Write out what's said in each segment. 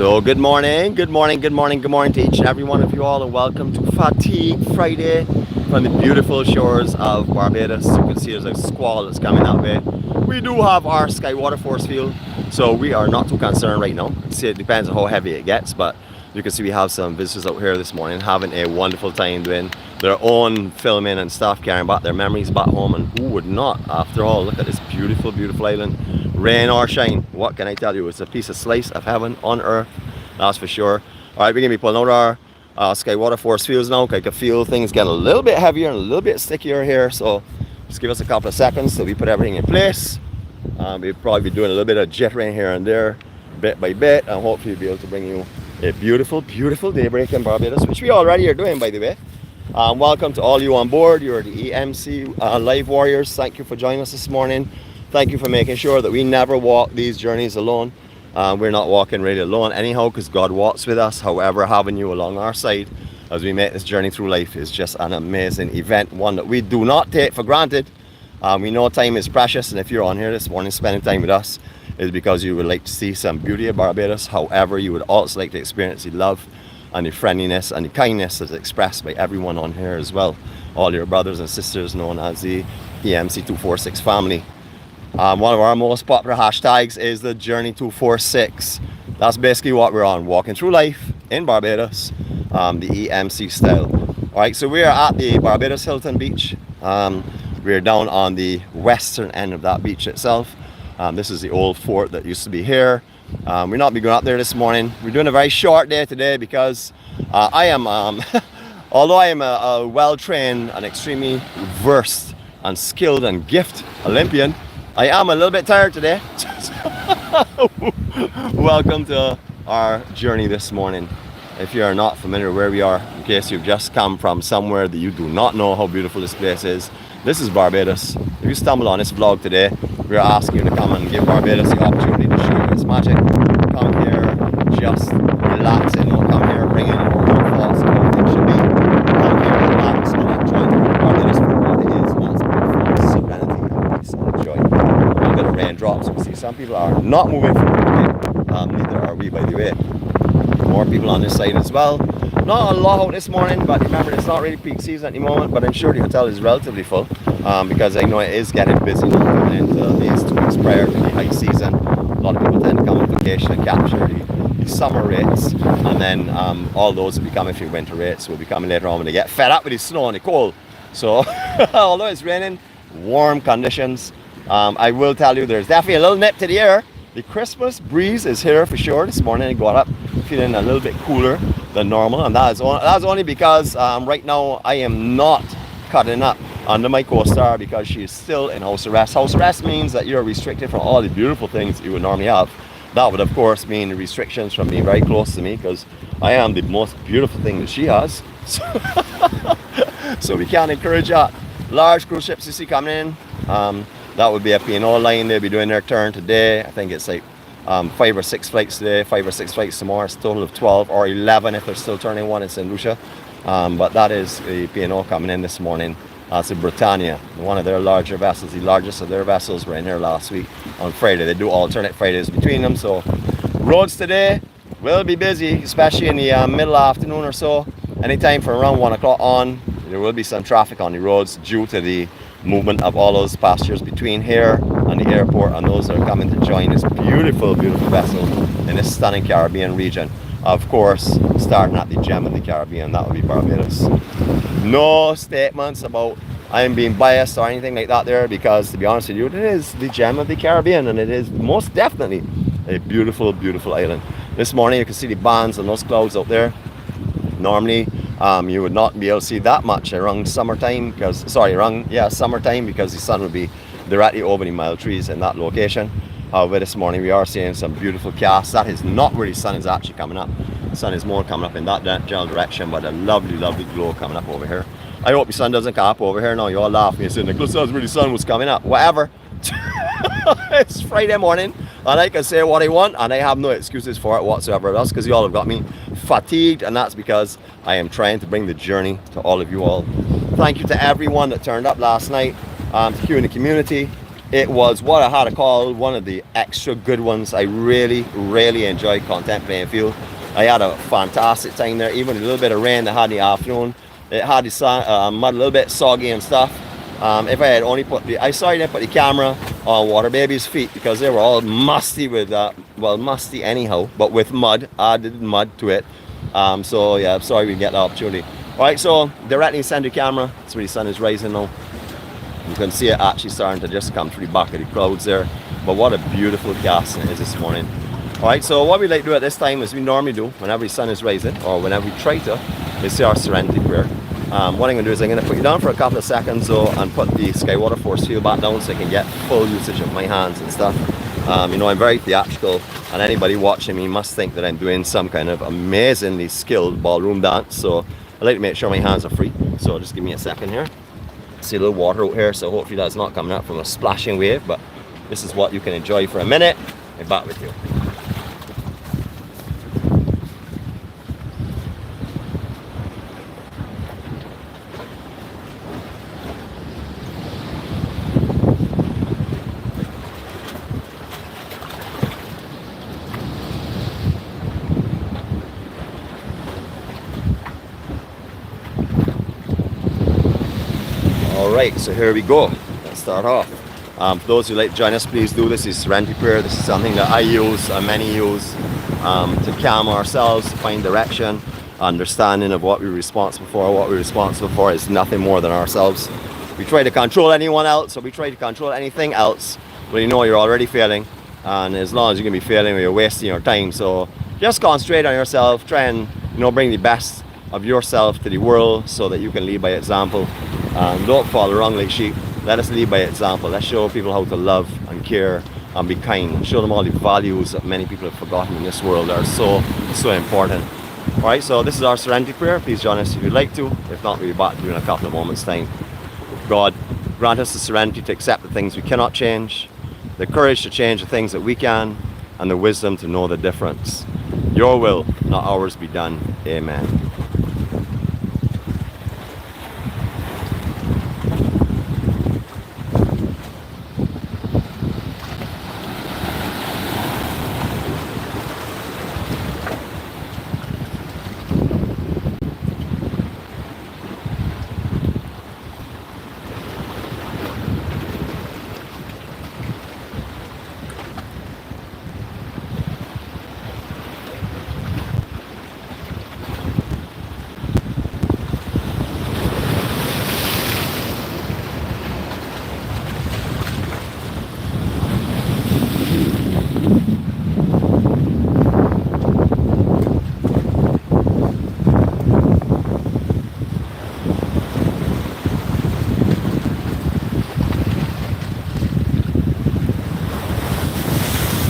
So good morning to each and every one of you all, and welcome to Fatigue Friday from the beautiful shores of Barbados. You can see there's a squall that's coming that way. We do have our sky water force field, so we are not too concerned right now. See, it depends on how heavy it gets, but you can see we have some visitors out here this morning having a wonderful time doing their own filming and stuff, carrying back their memories back home, and who would not? After all, look at this beautiful island. Rain or shine, what can I tell you? It's a piece of slice of heaven on earth, that's for sure. All right, we're gonna be pulling out our sky water force fields now. I can feel things getting a little bit heavier and a little bit stickier here, so just give us a couple of seconds so we put everything in place. We'll probably be doing a little bit of jittering here and there, bit by bit, and hopefully be able to bring you a beautiful daybreak in Barbados, which we already are doing, by the way. Welcome to all you on board. You're the EMC Live Warriors. Thank you for joining us this morning. Thank you for making sure that we never walk these journeys alone. We're not walking really alone anyhow, because God walks with us. However, having you along our side as we make this journey through life is just an amazing event, one that we do not take for granted. We know time is precious, and if you're on here this morning spending time with us, it's because you would like to see some beauty of Barbados. However, you would also like to experience the love and the friendliness and the kindness that's expressed by everyone on here as well. All your brothers and sisters known as the EMC-246 family. One of our most popular hashtags is the Journey 246. That's basically what we're on, walking through life in Barbados, the EMC style. All right, so we are at the Barbados Hilton beach. We're down on the western end of that beach itself. This is the old fort that used to be here. We're not be going up there this morning. We're doing a very short day today because I am, although I am a well-trained and extremely versed and skilled and gifted Olympian, I am a little bit tired today. Welcome to our journey this morning. If you are not familiar where we are, in case you've just come from somewhere that you do not know how beautiful this place is, this is Barbados. If you stumble on this vlog today, we're asking you to come and give Barbados the opportunity to show you its magic. Come here, just relax, and don't come here bringing your own thoughts of how things should be. Come here, relax, and enjoy Barbados for what it is, and that's beautiful serenity, peace, and joy. Look at the raindrops. You see some people are not moving from the way. Neither are we, by the way. More people on this side as well. Not a lot out this morning, but remember, it's not really peak season at the moment, but I'm sure the hotel is relatively full because I know it is getting busy now coming into these 2 weeks prior to the high season. A lot of people tend to come on vacation and capture the summer rates, and then all those will be coming for winter rates will be coming later on when they get fed up with the snow and the cold. So although it's raining, warm conditions, I will tell you there's definitely a little nip to the air. The Christmas breeze is here for sure. This morning I got up feeling a little bit cooler than normal, and that's only because right now I am not cutting up under my co-star because she is still in house arrest. House arrest means that you're restricted from all the beautiful things you would normally have. That would of course mean restrictions from being very close to me, because I am the most beautiful thing that she has. So we can't encourage that. Large cruise ships you see coming in, that would be a P&O line. They'll be doing their turn today. I think it's like 5 or 6 flights today, 5 or 6 flights tomorrow. It's a total of 12 or 11 if they're still turning one in St. Lucia. But that is the P&O coming in this morning. That's the Britannia, one of their larger vessels. The largest of their vessels were in here last week on Friday. They do alternate Fridays between them. So roads today will be busy, especially in the middle afternoon or so. Anytime from around 1 o'clock on, there will be some traffic on the roads due to the movement of all those passengers between here and the airport, and those that are coming to join this beautiful vessel in this stunning Caribbean region. Of course, starting at the gem of the Caribbean, that would be Barbados. No statements about I'm being biased or anything like that there, because to be honest with you, it is the gem of the Caribbean, and it is most definitely a beautiful island. This morning you can see the bands and those clouds out there. Normally you would not be able to see that much around summertime, because summertime, because the sun would be directly over the mile trees in that location. However, this morning we are seeing some beautiful casts. That is not where the sun is actually coming up. The sun is more coming up in that general direction, but a lovely glow coming up over here. I hope the sun doesn't come up over here now. You all laugh at me and say, Nicholas, that's where the sun was coming up. Whatever. It's Friday morning, and I can say what I want, and I have no excuses for it whatsoever. That's because you all have got me fatigued, and that's because I am trying to bring the journey to all of you all. Thank you to everyone that turned up last night, to you in the community. It was what I had to call one of the extra good ones. I really enjoyed contemplating field. I had a fantastic time there, even a little bit of rain that had in the afternoon. It had the sun, mud a little bit soggy and stuff. If I had only put I didn't put the camera on 𝗏𝗏𝗏𝗏's feet because they were all musty with, well, musty anyhow, but with mud, added mud to it. So yeah, I'm sorry we didn't get the opportunity. Alright, so directly center camera, it's where the sun is rising now. You can see it actually starting to just come through the back of the clouds there. But what a beautiful castle it is this morning. Alright, so what we like to do at this time is we normally do whenever the sun is rising, or whenever we try to, is say our serenity prayer. What I'm going to do is I'm going to put you down for a couple of seconds though, and put the Skywalker force field back down so I can get full usage of my hands and stuff. You know, I'm very theatrical, and anybody watching me must think that I'm doing some kind of amazingly skilled ballroom dance. So I like to make sure my hands are free. So just give me a second here. See a little water out here, so hopefully that's not coming out from a splashing wave, but this is what you can enjoy for a minute. I'm back with you. Alright, so here we go. Let's start off. For those who like to join us, please do. This is serenity prayer. This is something that I use and many use to calm ourselves, to find direction, understanding of what we're responsible for. What we're responsible for is nothing more than ourselves. We try to control anyone else, or we try to control anything else, well, you know you're already failing, and as long as you're going to be failing, you're wasting your time. So just concentrate on yourself, try and, you know, bring the best of yourself to the world so that you can lead by example. Don't follow wrong like sheep. Let us lead by example. Let's show people how to love and care and be kind. Show them all the values that many people have forgotten in this world that are so important. Alright, so this is our serenity prayer. Please join us if you'd like to. If not, we'll be back to you in a couple of moments' time. God, grant us the serenity to accept the things we cannot change, the courage to change the things that we can, and the wisdom to know the difference. Your will, not ours, be done. Amen.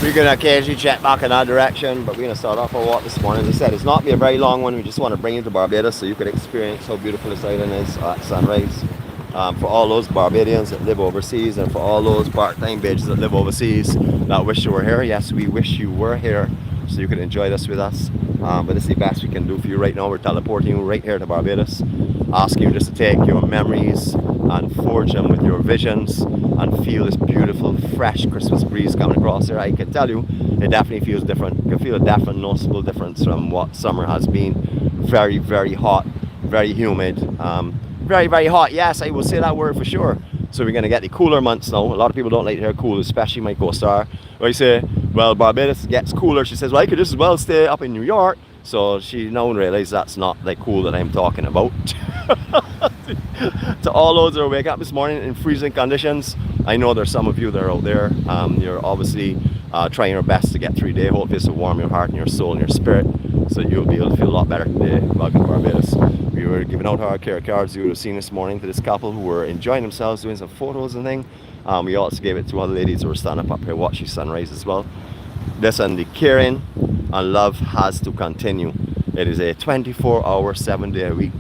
We're going to occasionally check back in that direction, but we're going to start off our walk this morning. As I said, it's not be a very long one. We just want to bring you to Barbados so you can experience how beautiful this island is at sunrise. For all those Barbadians that live overseas, and for all those part-time Bajans that live overseas that wish you were here, yes, we wish you were here so you could enjoy this with us. But this is the best we can do for you right now. We're teleporting you right here to Barbados, asking you just to take your memories and forge them with your visions and feel this beautiful fresh Christmas breeze coming across here. I can tell you it definitely feels different. You can feel a definite noticeable difference from what summer has been. Very hot, very humid, very hot. Yes, I will say that word for sure. So we're going to get the cooler months now. A lot of people don't like to hear cool, especially my co-star. I say, well, Barbados gets cooler. She says, well, I could just as well stay up in New York. So she now realizes that's not the cool that I'm talking about. To all those that are waking up this morning in freezing conditions, I know there's some of you that are out there. You're obviously trying your best to get through the day. Hope this will warm your heart and your soul and your spirit so you'll be able to feel a lot better today. Welcome to Barbados. We were giving out our care cards you would have seen this morning to this couple who were enjoying themselves, doing some photos and things. We also gave it to other ladies who were standing up here watching sunrise as well. Listen, the caring and love has to continue. It is a 24-hour, 7-day-a-week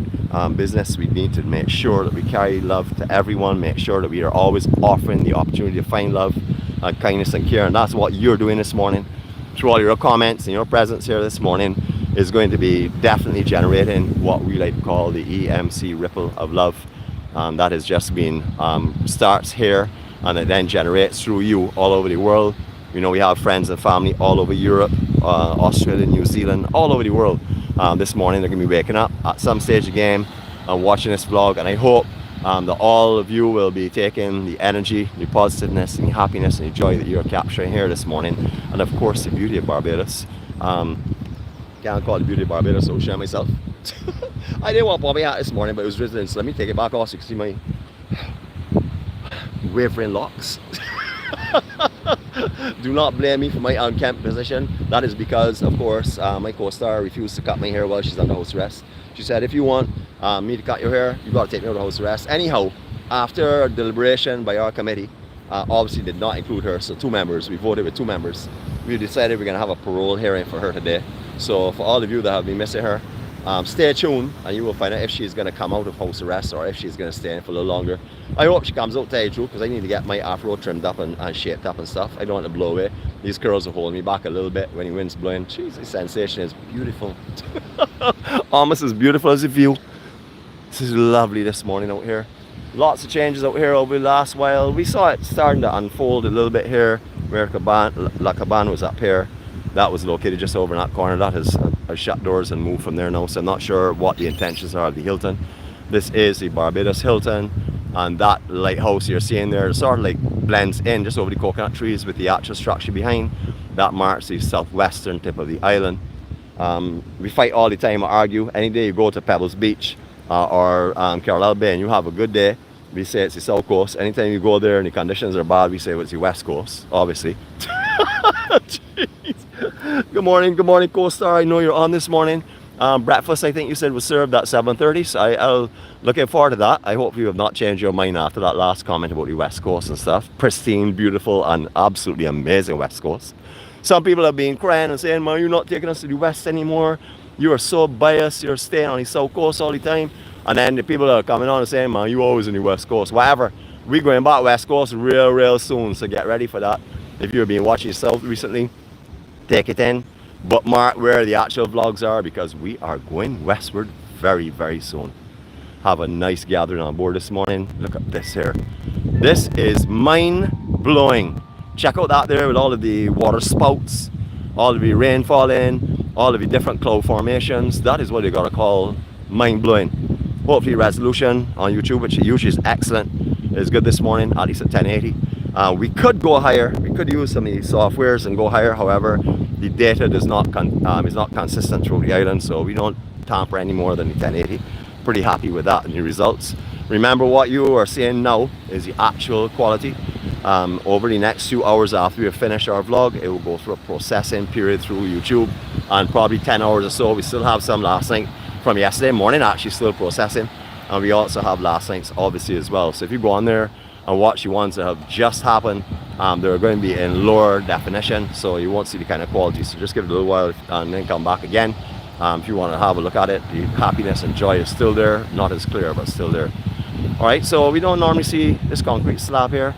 business. We need to make sure that we carry love to everyone, make sure that we are always offering the opportunity to find love and kindness and care, and that's what you're doing this morning. Through all your comments and your presence here this morning is going to be definitely generating what we like to call the EMC ripple of love. That has just been starts here and it then generates through you all over the world. You know, we have friends and family all over Europe, Australia, New Zealand, all over the world. This morning they're going to be waking up at some stage of the game and watching this vlog, and I hope that all of you will be taking the energy, the positiveness and the happiness and the joy that you're capturing here this morning, and of course the beauty of Barbados. Can't call it the beauty of Barbados, so I'll share myself. I didn't want bobby hat this morning, but it was drizzling, so let me take it back off so you can see my wavering locks. Do not blame me for my unkempt position. That is because, of course, my co-star refused to cut my hair while she's under house arrest. She said, if you want me to cut your hair, you got to take me out of house arrest. Anyhow, after deliberation by our committee, obviously did not include her, so 2 members, we voted with 2 members. We decided we're going to have a parole hearing for her today. So for all of you that have been missing her, stay tuned and you will find out if she's going to come out of house arrest or if she's going to stay in for a little longer. I hope she comes out, to tell you the truth, because I need to get my afro trimmed up and shaped up and stuff. I don't want to blow away. These curls are holding me back a little bit when the wind's blowing. Jeez, the sensation is beautiful. Almost as beautiful as the view. This is lovely this morning out here. Lots of changes out here over the last while. We saw it starting to unfold a little bit here where 𝗀𝗏𝗏 was up here. That was located just over in that corner. That has shut doors and moved from there now, so I'm not sure what the intentions are of the Hilton. This is the Barbados Hilton, and that lighthouse you're seeing there sort of like blends in just over the coconut trees with the actual structure behind. That marks the southwestern tip of the island. We fight all the time, I argue. Any day you go to Pebbles Beach or Carlisle Bay and you have a good day, we say it's the south coast. Anytime you go there and the conditions are bad, we say well, it's the west coast, obviously. Good morning, co-star. I know you're on this morning. Breakfast, I think you said, was served at 7:30, so I'll looking forward to that. I hope you have not changed your mind after that last comment about the west coast and stuff. Pristine, beautiful and absolutely amazing west coast. Some people have been crying and saying, man, you're not taking us to the west anymore. You are so biased, you're staying on the south coast all the time. And then the people are coming on and saying, man, you always on the west coast. Whatever, we're going back west coast real soon, so get ready for that. If you've been watching yourself recently, take it in, bookmark where the actual vlogs are, because we are going westward very soon. Have a nice gathering on board this morning. Look at this here. This is mind-blowing. Check out that there with all of the water spouts, all of the rain falling, all of the different cloud formations. That is what you gotta call mind-blowing. Hopefully resolution on YouTube, which usually is excellent, is good this morning, at least at 1080. We could go higher. We could use some of these softwares and go higher. However, the data is not consistent through the island, so we don't tamper any more than the 1080. Pretty happy with that and the results. Remember, what you are seeing now is the actual quality. Over the next few hours after we finish our vlog, it will go through a processing period through YouTube, and probably 10 hours or so. We still have some last night from yesterday morning actually still processing, and we also have last night's obviously as well. So if you go on there and watch the ones that have just happened, they're going to be in lower definition, so you won't see the kind of quality. So just give it a little while and then come back again. If you want to have a look at it, the happiness and joy is still there, not as clear, but still there. All right, so we don't normally see this concrete slab here.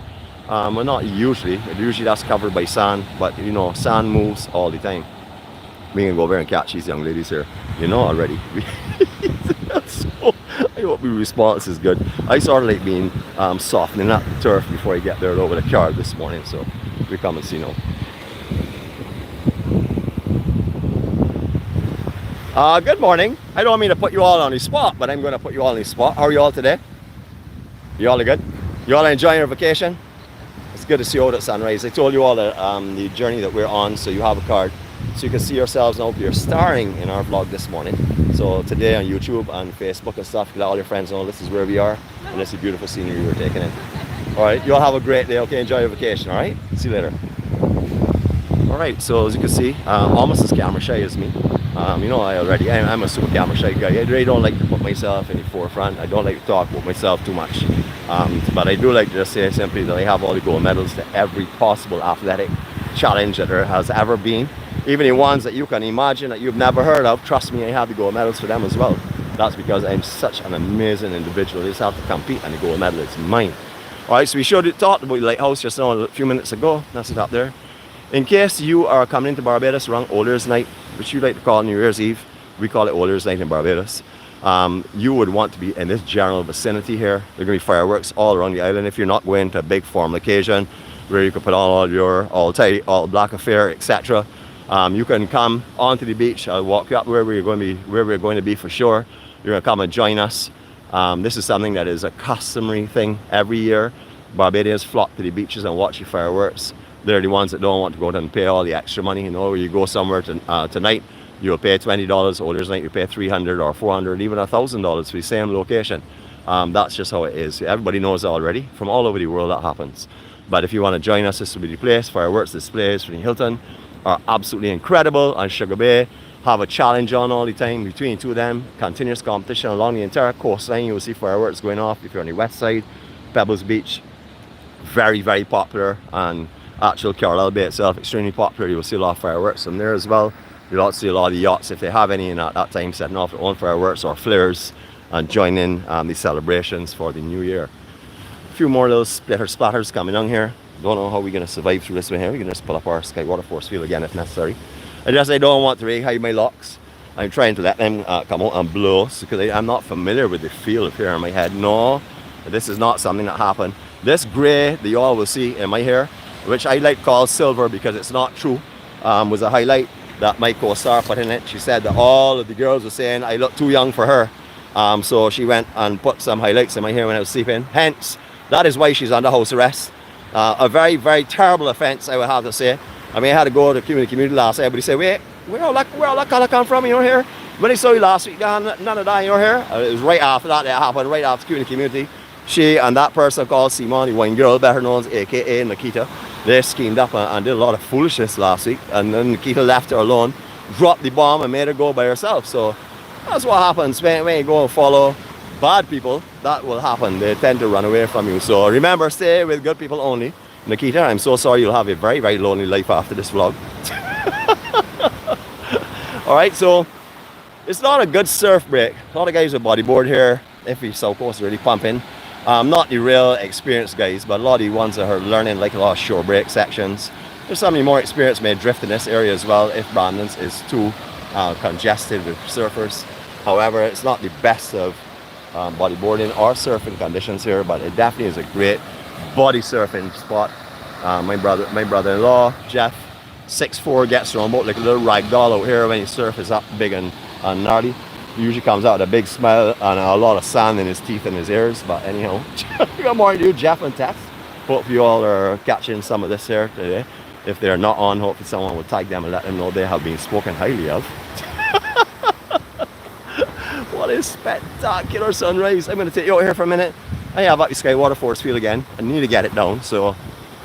Well, not usually. Usually that's covered by sand, but you know, sand moves all the time. We can go over and catch these young ladies here. You know already. So I hope the response is good. I sort of like being softening up the turf before I get there over the car this morning, so we come and see now. Good morning. I don't mean to put you all on the spot, but I'm going to put you all on the spot. How are you all today? You all are good? You all enjoying your vacation? It's good to see you out at sunrise. I told you all the journey that we're on, so you have a card. So you can see yourselves now. You're starring in our vlog this morning. So today on YouTube and Facebook and stuff, you let all your friends know this is where we are, and this is beautiful scenery we're taking in. All right, you all have a great day. Okay, enjoy your vacation. All right, see you later. All right, so as you can see, almost as camera shy as me. You know, I'm a super camera shy guy. I really don't like to put myself in the forefront. I don't like to talk about myself too much. But I do like to just say simply that I have all the gold medals to every possible athletic challenge that there has ever been. Even the ones that you can imagine that you've never heard of, trust me, I have the gold medals for them as well. That's because I'm such an amazing individual. I just have to compete and the gold medal is mine. Alright, so we talked about the lighthouse just now a few minutes ago. That's it up there. In case you are coming into Barbados around Old Year's Night, which you like to call New Year's Eve, we call it Old Year's Night in Barbados. you would want to be in this general vicinity here. There are going to be fireworks all around the island. If you're not going to a big formal occasion where you can put on all your 𝗷𝗿𝗏 affair, etc., you can come onto the beach. I'll walk you up where we're going to be for sure. You're going to come and join us. This is something that is a customary thing every year. Barbadians flock to the beaches and watch the fireworks. They're the ones that don't want to go out and pay all the extra money. You know, you go somewhere tonight, you'll pay $20, or there's night you pay $300 or $400, even $1,000 for the same location. That's just how it is. Everybody knows already. From all over the world that happens. But if you want to join us, this will be the place. Fireworks displays from Hilton are absolutely incredible on Sugar Bay. Have a challenge on all the time between two of them. Continuous competition along the entire coastline. You will see fireworks going off if you're on the west side. Pebbles Beach, very, very popular. And actual Carlisle Bay itself, extremely popular. You will see a lot of fireworks from there as well. You'll also see a lot of the yachts, if they have any, in at that time, setting off their own fireworks or flares and joining the celebrations for the new year. A few more little splatters coming on here. Don't know how we're going to survive through this one here. We can just pull up our 𝗬𝗏𝗏 force field again if necessary. I don't want to hide my locks. I'm trying to let them come out and blow, because I'm not familiar with the feel of hair in my head. No, this is not something that happened. This grey that you all will see in my hair, which I like to call silver because it's not true, was a highlight that my co-star put in it. She said that all of the girls were saying I look too young for her. So she went and put some highlights in my hair when I was sleeping. Hence, that is why she's under house arrest. A very, very terrible offence, I would have to say. I mean, I had to go to the community last night. Everybody said, wait, where all that colour come from in your hair? When I saw you last week, none of that in your hair. It was right after that happened, right after the community. She and that person called Simon, the wine girl, better known as aka Nikita, they schemed up and did a lot of foolishness last week. And then Nikita left her alone, dropped the bomb and made her go by herself. So that's what happens when you go and follow bad people. That will happen. They tend to run away from you. So remember, stay with good people only. Nikita, I'm so sorry, you'll have a very, very lonely life after this vlog. Alright, so it's not a good surf break. A lot of guys with bodyboard here, if the South Coast is really pumping. Not the real experienced guys, but a lot of the ones that are learning, like a lot of shore break sections. There's some of the more experienced may drift in this area as well if Brandon's is too congested with surfers. However, it's not the best of bodyboarding or surfing conditions here, but it definitely is a great body surfing spot. My brother-in-law, Jeff, 6'4", gets around about like a little rag doll out here when he surf is up big and gnarly. He usually comes out with a big smile and a lot of sand in his teeth and his ears. But anyhow, good morning to you, Jeff and Tess. Hope you all are catching some of this here today. If they're not on, hopefully someone will tag them and let them know they have been spoken highly of. What a spectacular sunrise. I'm going to take you out here for a minute. I have 𝗷𝗍𝗀𝗏 𝗏 force field again. I need to get it down. So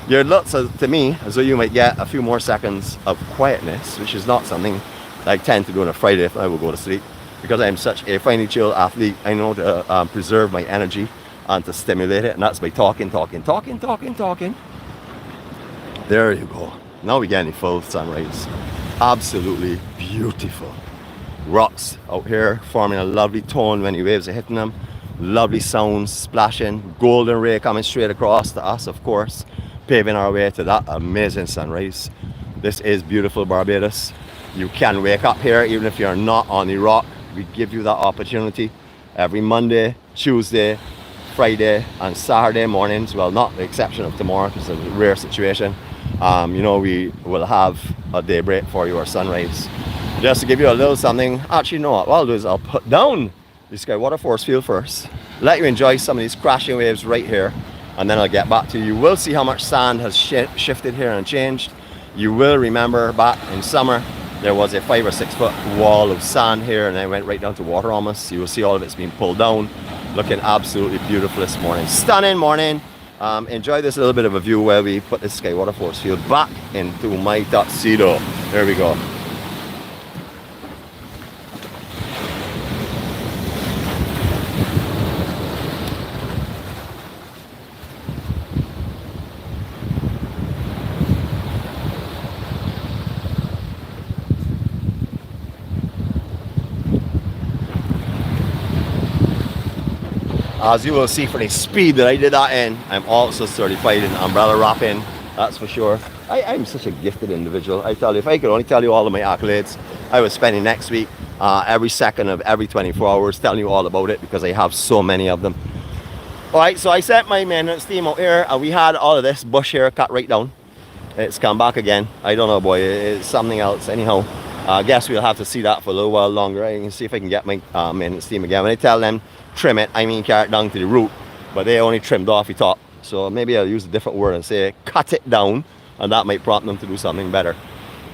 it looks to me as though you might get a few more seconds of quietness, which is not something I tend to do on a Friday if I will go to sleep. Because I'm such a finely chilled athlete, I know to preserve my energy and to stimulate it. And that's by talking. There you go. Now we get a full sunrise. Absolutely beautiful. Rocks out here forming a lovely tone when the waves are hitting them. Lovely sounds splashing. Golden ray coming straight across to us, of course, paving our way to that amazing sunrise. This is beautiful Barbados. You can wake up here even if you're not on the rock. We give you that opportunity every Monday, Tuesday, Friday and Saturday mornings. Well, not the exception of tomorrow because it's a rare situation. You know, we will have a day break for your sunrise. Just to give you a little something, actually no, what I'll do is I'll put down the 𝗬𝗏𝗏 force field first, let you enjoy some of these crashing waves right here, and then I'll get back to you. You will see how much sand has shifted here and changed. You will remember back in summer there was a 5 or 6 foot wall of sand here and then went right down to water almost. You will see all of it's being pulled down, looking absolutely beautiful this morning. Stunning morning. Enjoy this little bit of a view where we put this 𝗬𝗏𝗏 force field back into my tuxedo. There we go. As you will see from the speed that I did that in, I'm also certified in umbrella wrapping, that's for sure. I'm such a gifted individual. I tell you, if I could only tell you all of my accolades, I was spending next week every second of every 24 hours, telling you all about it because I have so many of them. Alright, so I set my maintenance team out here, and we had all of this bush here cut right down. It's come back again. I don't know, boy, it's something else. Anyhow, I guess we'll have to see that for a little while longer. I can see if I can get my maintenance team again. When I tell them trim it, I mean carry it down to the root, but they only trimmed off the top. So maybe I'll use a different word and say cut it down, and that might prompt them to do something better.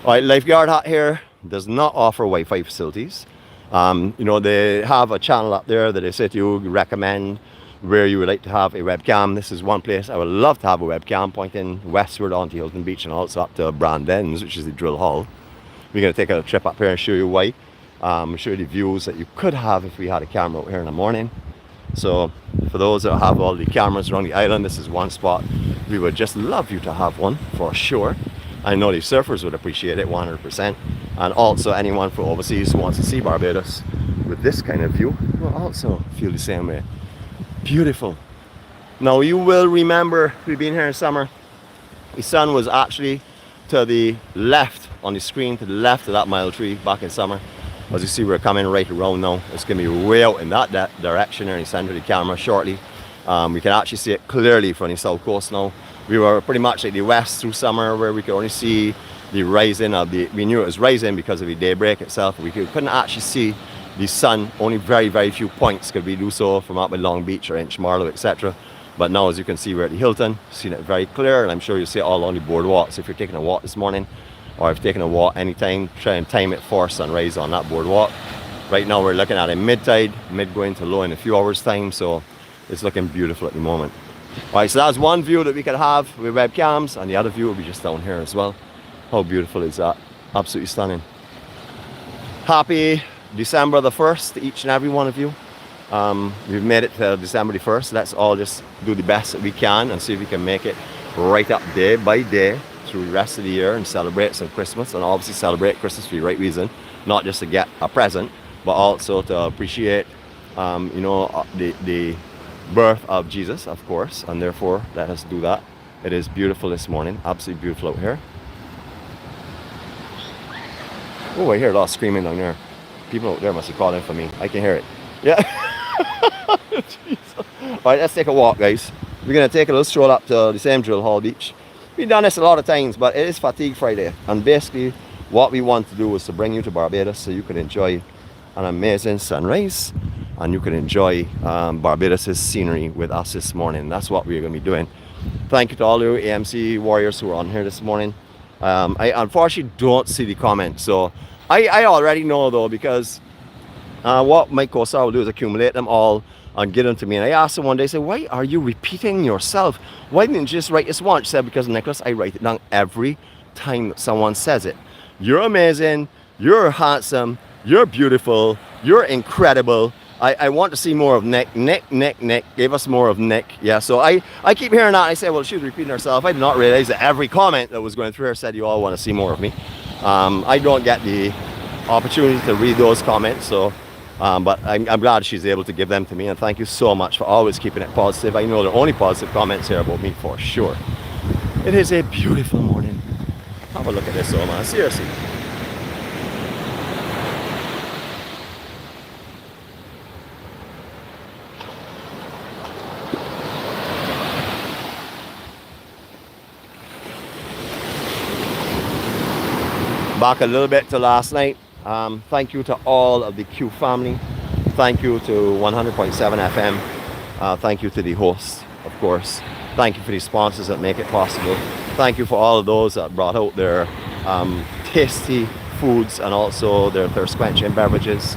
Alright, lifeguard hut here does not offer Wi-Fi facilities. You know, they have a channel up there that they say to you, recommend where you would like to have a webcam. This is one place I would love to have a webcam, pointing westward onto Hilton Beach and also up to Brandens, which is the drill hall. We're going to take a trip up here and show you why. Show you the views that you could have if we had a camera out here in the morning. So for those that have all the cameras around the island, this is one spot we would just love you to have one for sure. I know the surfers would appreciate it 100%, and also anyone from overseas who wants to see Barbados with this kind of view will also feel the same way. Beautiful. Now you will remember we've been here in summer. The sun was actually to the left on the screen, to the left of that mile tree back in summer. As you see, we're coming right around now. It's going to be way out in that direction in the center of the camera shortly. We can actually see it clearly from the south coast now. We were pretty much like the west through summer, where we could only see the rising of the, we knew it was rising because of the daybreak itself. We couldn't actually see the sun. Only very, very few points could we do so from up in Long Beach or in 𝗃𝗏𝗏, etc. But now, as you can see, we're at the Hilton, seen it very clear, and I'm sure you'll see it all along the boardwalk. So if you're taking a walk this morning, or if you're taking a walk anytime, try and time it for sunrise on that boardwalk. Right now we're looking at a mid-tide, mid going to low in a few hours time, so it's looking beautiful at the moment. Alright, so that's one view that we could have with webcams, and the other view will be just down here as well. How beautiful is that? Absolutely stunning. Happy December the 1st to each and every one of you. We've made it to December the 1st. Let's all just do the best that we can and see if we can make it right up day by day through the rest of the year and celebrate some Christmas, and obviously celebrate Christmas for the right reason, not just to get a present, but also to appreciate you know, the birth of Jesus, of course, and therefore let us do that. It is beautiful this morning, absolutely beautiful out here. Oh, I hear a lot of screaming down there. People out there must have called in for me. I can hear it. Yeah. Alright, let's take a walk, guys. We're going to take a little stroll up to the same drill hall beach. We've done this a lot of times, but it is Fatigue Friday, and basically what we want to do is to bring you to Barbados so you can enjoy an amazing sunrise, and you can enjoy Barbados' scenery with us this morning. That's what we're going to be doing. Thank you to all you AMC warriors who are on here this morning. I unfortunately don't see the comments, so I already know though, because what my co-star will do is accumulate them all and get them to me. And I asked him one day, I said, why are you repeating yourself? Why didn't you just write this once? She said, because Nicholas, I write it down every time that someone says it. You're amazing, you're handsome, you're beautiful, you're incredible. I want to see more of Nick. Nick, give us more of Nick. Yeah, so I keep hearing that. I say, well, she was repeating herself. I did not realize that every comment that was going through her said you all want to see more of me. I don't get the opportunity to read those comments, so but I'm glad she's able to give them to me, and thank you so much for always keeping it positive. I know there are only positive comments here about me for sure. It is a beautiful morning. Have a look at this, oh man, seriously. Back a little bit to last night. Thank you to all of the Q family. Thank you to 100.7 FM. Thank you to the host, of course. Thank you for the sponsors that make it possible. Thank you for all of those that brought out their tasty foods and also their thirst quenching beverages.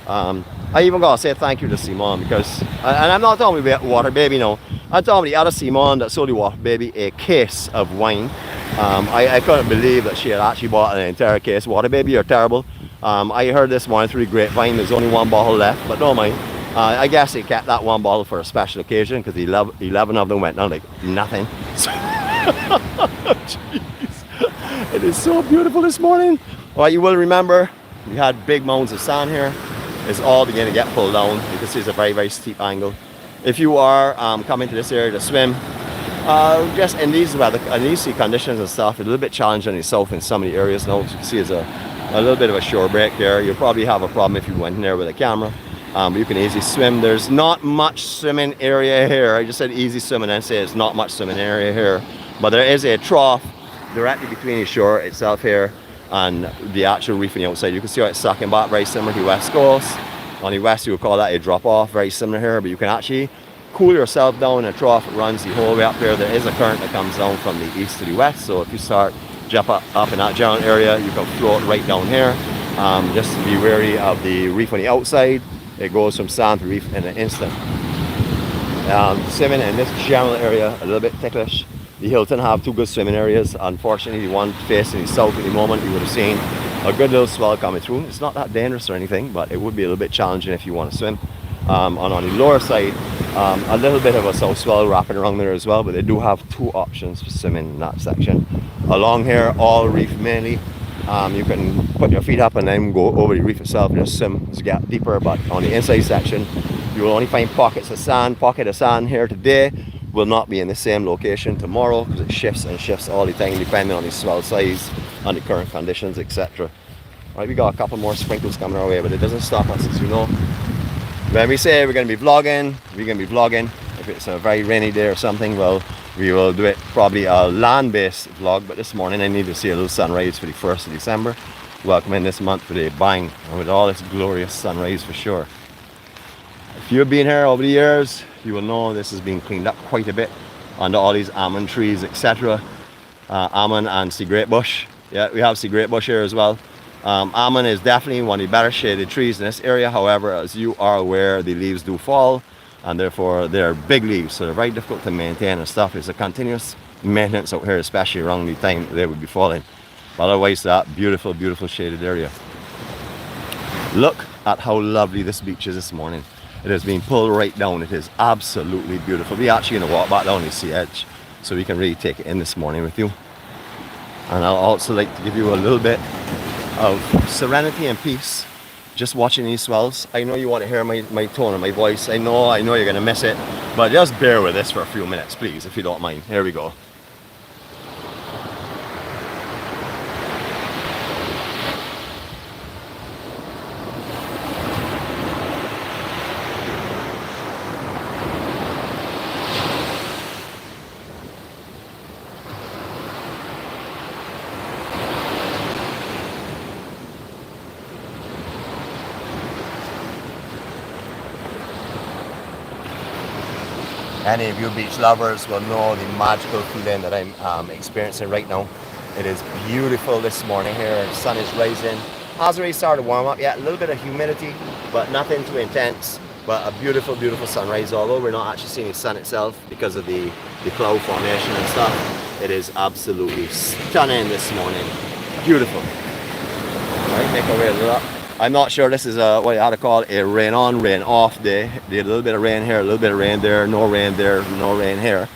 I even got to say thank you to Simon, because, and I'm not talking about Water Baby, no. I'm talking about the other Simon that sold the Water Baby a case of wine. I couldn't believe that she had actually bought an entire case. Water Baby, you're terrible. I heard this morning through the grapevine there's only one bottle left, but don't mind. I guess they kept that one bottle for a special occasion, because 11 of them went down like nothing. Jeez. It is so beautiful this morning. Well, you will remember we had big mounds of sand here. It's all beginning to get pulled down. You can see it's a very, very steep angle. If you are coming to this area to swim, just in these weather, in these sea conditions and stuff, it's a little bit challenging in the south in some of the areas now. As you can see, there's a little bit of a shore break there. You'll probably have a problem if you went in there with a camera. But you can easily swim. There's not much swimming area here. I just said easy swimming and say it's not much swimming area here. But there is a trough directly between the shore itself here and the actual reef on the outside. You can see how it's sucking back, very similar to West Coast. On the west, you would call that a drop off, very similar here, but you can actually cool yourself down in a trough. It runs the whole way up here. There is a current that comes down from the east to the west, so if you start jump up in that general area, you can float right down here. Just be wary of the reef on the outside. It goes from sand to reef in an instant. Swimming in this general area, a little bit ticklish. The Hilton have 2 good swimming areas. Unfortunately, the one facing the south at the moment, you would have seen a good little swell coming through. It's not that dangerous or anything, but it would be a little bit challenging if you want to swim. And on the lower side, a little bit of a south swell wrapping around there as well, but they do have 2 options for swimming in that section. Along here, all reef mainly. You can put your feet up and then go over the reef itself and just swim as you get deeper, but on the inside section, you will only find pockets of sand. Pocket of sand here today will not be in the same location tomorrow because it shifts and shifts all the time depending on the swell size and the current conditions, etc. Right, we got a couple more sprinkles coming our way, but it doesn't stop us, as you know. When we say we're going to be vlogging, we're going to be vlogging. If it's a very rainy day or something, well, we will do it probably a land-based vlog. But this morning I need to see a little sunrise for the 1st of December. Welcome in this month with a bang and with all this glorious sunrise for sure. If you've been here over the years, you will know this has been cleaned up quite a bit under all these almond trees, etc. Almond and sea great bush. Yeah, we have sea great bush here as well. Almond is definitely one of the better shaded trees in this area. However, as you are aware, the leaves do fall and therefore they're big leaves, so they're very difficult to maintain and stuff. It's a continuous maintenance out here, especially around the time they would be falling. But otherwise, that beautiful, beautiful shaded area. Look at how lovely this beach is this morning. It has been pulled right down. It is absolutely beautiful. We're actually going to walk back down the sea edge so we can really take it in this morning with you. And I'll also like to give you a little bit of serenity and peace just watching these swells. I know you want to hear my tone of my voice. I know you're going to miss it, but just bear with this for a few minutes, please, if you don't mind. Here we go. Any of you beach lovers will know the magical feeling that I'm experiencing right now. It is beautiful this morning here. The sun is rising. Has already started to warm up yet. A little bit of humidity, but nothing too intense. But a beautiful, beautiful sunrise. Although we're not actually seeing the sun itself because of the cloud formation and stuff. It is absolutely stunning this morning. Beautiful. All right, make our way a little up. I'm not sure this is what you ought to call a rain on, rain off day. A little bit of rain here, a little bit of rain there, no rain there, no rain here.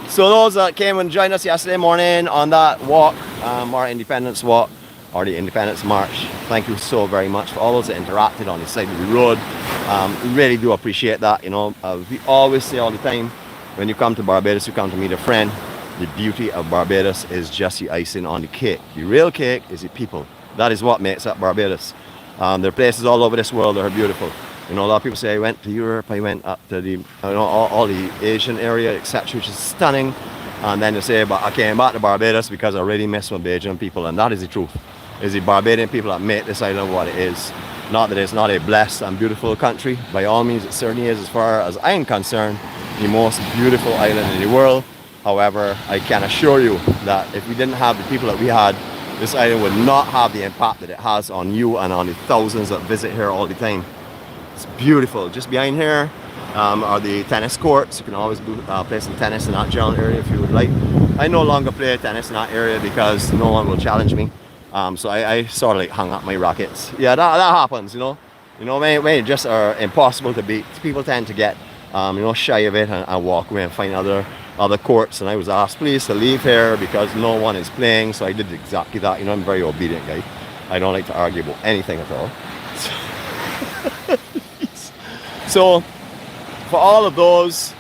So those that came and joined us yesterday morning on that walk, our Independence Walk, or the Independence March, thank you so very much for all those that interacted on the side of the road. Really do appreciate that. You know, we always say all the time, when you come to Barbados, you come to meet a friend. The beauty of Barbados is just the icing on the cake. The real cake is the people. That is what makes up Barbados. There are places all over this world that are beautiful. You know, a lot of people say I went to Europe, I went up to the, all the Asian area, etc., which is stunning. And then they say, but I came back to Barbados because I really miss my Bajan people, and that is the truth. It's the Barbadian people that make this island what it is. Not that it's not a blessed and beautiful country. By all means, it certainly is, as far as I am concerned, the most beautiful island in the world. However, I can assure you that if we didn't have the people that we had, this island would not have the impact that it has on you and on the thousands that visit here all the time. It's beautiful. Just behind here are the tennis courts. You can always play some tennis in that general area if you would like. I no longer play tennis in that area because no one will challenge me. So I sort of like hung up my rackets. Yeah, that happens, you know. You know, when you just are impossible to beat, people tend to get shy of it and walk away and find other courts. And I was asked please to leave here because no one is playing, so I did exactly that. You know, I'm a very obedient guy. I don't like to argue about anything at all. So for all of those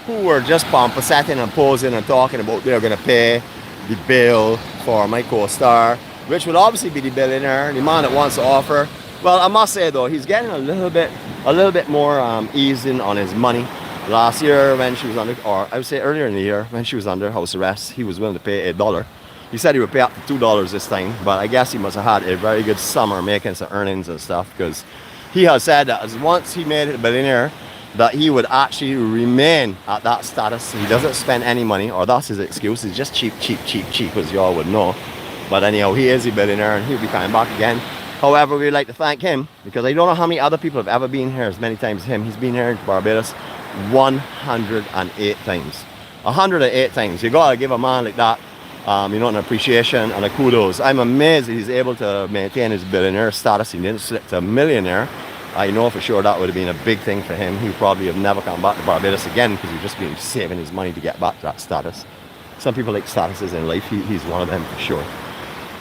who were just pomposetting and posing and talking about they're going to pay the bill for my co-star, which would obviously be the billionaire, the man that wants to offer. Well, I must say though, he's getting a little bit more easing on his money. Last year when she was under, or I would say earlier in the year when she was under house arrest, he was willing to pay $1. He said he would pay up to $2 this time, but I guess he must have had a very good summer making some earnings and stuff, because he has said that as once he made it a billionaire, that he would actually remain at that status. He doesn't spend any money, or that's his excuse. He's just cheap, as you all would know. But anyhow, he is a billionaire and he'll be coming back again. However, we'd like to thank him, because I don't know how many other people have ever been here as many times as him. He's been here in Barbados 108 times. 108 times. You gotta give a man like that, you know, an appreciation and a kudos. I'm amazed that he's able to maintain his billionaire status. He didn't slip to a millionaire. I know for sure that would have been a big thing for him. He probably have never come back to Barbados again, because he's just been saving his money to get back to that status. Some people like statuses in life. He's one of them for sure.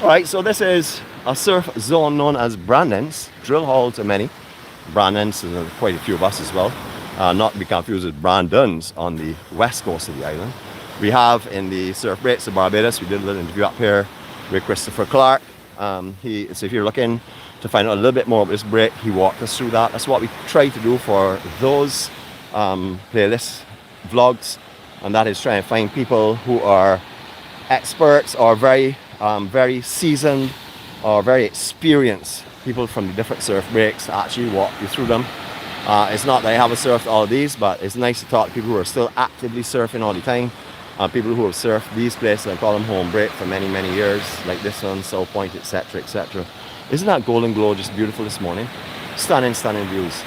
Alright, so this is a surf zone known as Brandens. Drill hall to many. Brandens, and quite a few of us as well. Not to be confused with Brandons on the west coast of the island. We have in the surf breaks of Barbados, we did a little interview up here with Christopher Clark. So if you're looking to find out a little bit more about this break, he walked us through that. That's what we try to do for those playlists, vlogs, and that is try and find people who are experts or very seasoned or very experienced people from the different surf breaks to actually walk you through them. It's not that I haven't surfed all of these, but it's nice to talk to people who are still actively surfing all the time. People who have surfed these places, I call them home break, for many years, like this one, South Point, etc, etc. Isn't that Golden Glow just beautiful this morning? Stunning views.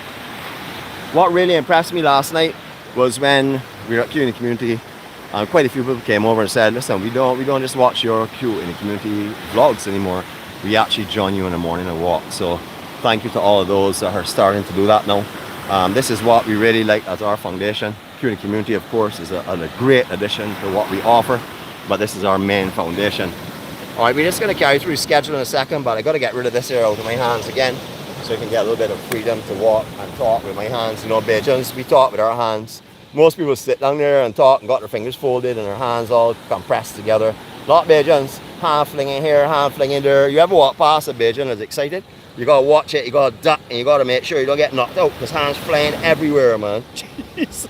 What really impressed me last night was when we were at Q in the community, quite a few people came over and said, listen, we don't just watch your Q in the community vlogs anymore. We actually join you in the morning and walk. So thank you to all of those that are starting to do that now. This is what we really like as our foundation. Q in the community, of course, is a great addition to what we offer, but this is our main foundation. All right, we're just going to carry through schedule in a second, but I got to get rid of this here out of my hands again, so I can get a little bit of freedom to walk and talk with my hands. You know, Bajans, we talk with our hands. Most people sit down there and talk and got their fingers folded and their hands all compressed together. A lot of Bajans, hand flinging here, hand flinging there. You ever walk past a Bajan that's excited? You got to watch it, you got to duck, and you got to make sure you don't get knocked out, because hands flying everywhere, man. Jeez.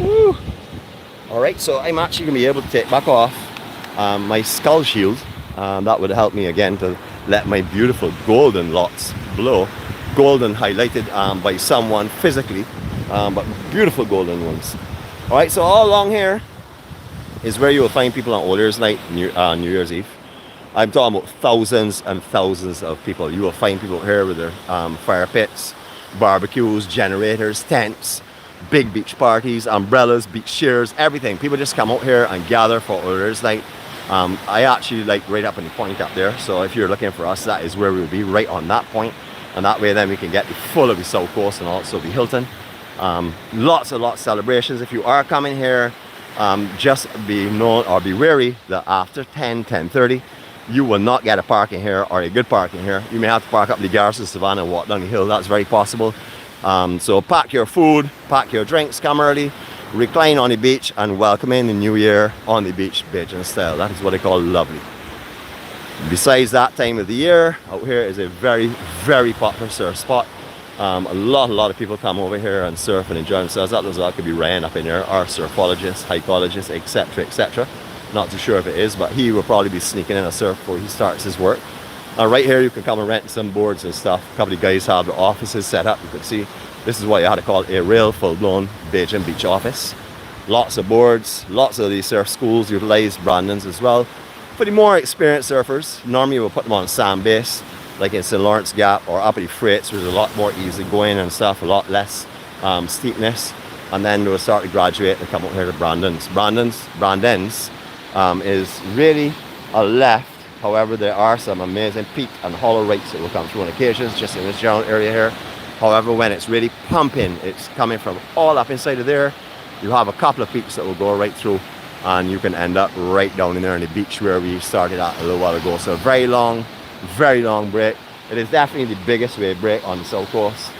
Woo. All right, so I'm actually going to be able to take back off my skull shield. That would help me again to let my beautiful golden locks blow. Golden highlighted by someone physically, but beautiful golden ones. All right, so all along here is where you will find people on Old Year's night, New Year's Eve. I'm talking about thousands and thousands of people. You will find people here with their fire pits, barbecues, generators, tents, big beach parties, umbrellas, beach chairs, everything. People just come out here and gather for Old Year's night. I actually like right up in the point up there. So if you're looking for us, that is where we'll be, right on that point. And that way then we can get the full of the South Coast and also the Hilton. Lots of celebrations. If you are coming here, just be known or be wary that after 10:30, you will not get a parking here or a good parking here. You may have to park up the Garrison Savannah and walk down the hill. That's very possible. So pack your food, pack your drinks, come early, recline on the beach, and welcome in the new year on the beach, Bajan style. That is what they call lovely. Besides that time of the year, out here is a very popular surf spot. A lot of people come over here and surf and enjoy themselves. That could be Ryan up in there, our surfologist, hikologist, etc, etc. Not too sure if it is, but he will probably be sneaking in a surf before he starts his work. Right here you can come and rent some boards and stuff. A couple of guys have the offices set up. You can see this is what you had to call a real full-blown Bajan beach office. Lots of boards, lots of these surf schools utilize Brandons as well. For the more experienced surfers, normally we'll put them on sand base, like in St. Lawrence Gap or up at the Freights, where there's a lot more easy going and stuff, a lot less steepness. And then we'll start to graduate and come out here to Brandons. Brandens is really a left. However, there are some amazing peak and hollow rights that will come through on occasions, just in this general area here. However, when it's really pumping, it's coming from all up inside of there. You have a couple of peaks that will go right through, and you can end up right down in there on the beach where we started at a little while ago. So very long break. It is definitely the biggest wave break on the South Coast.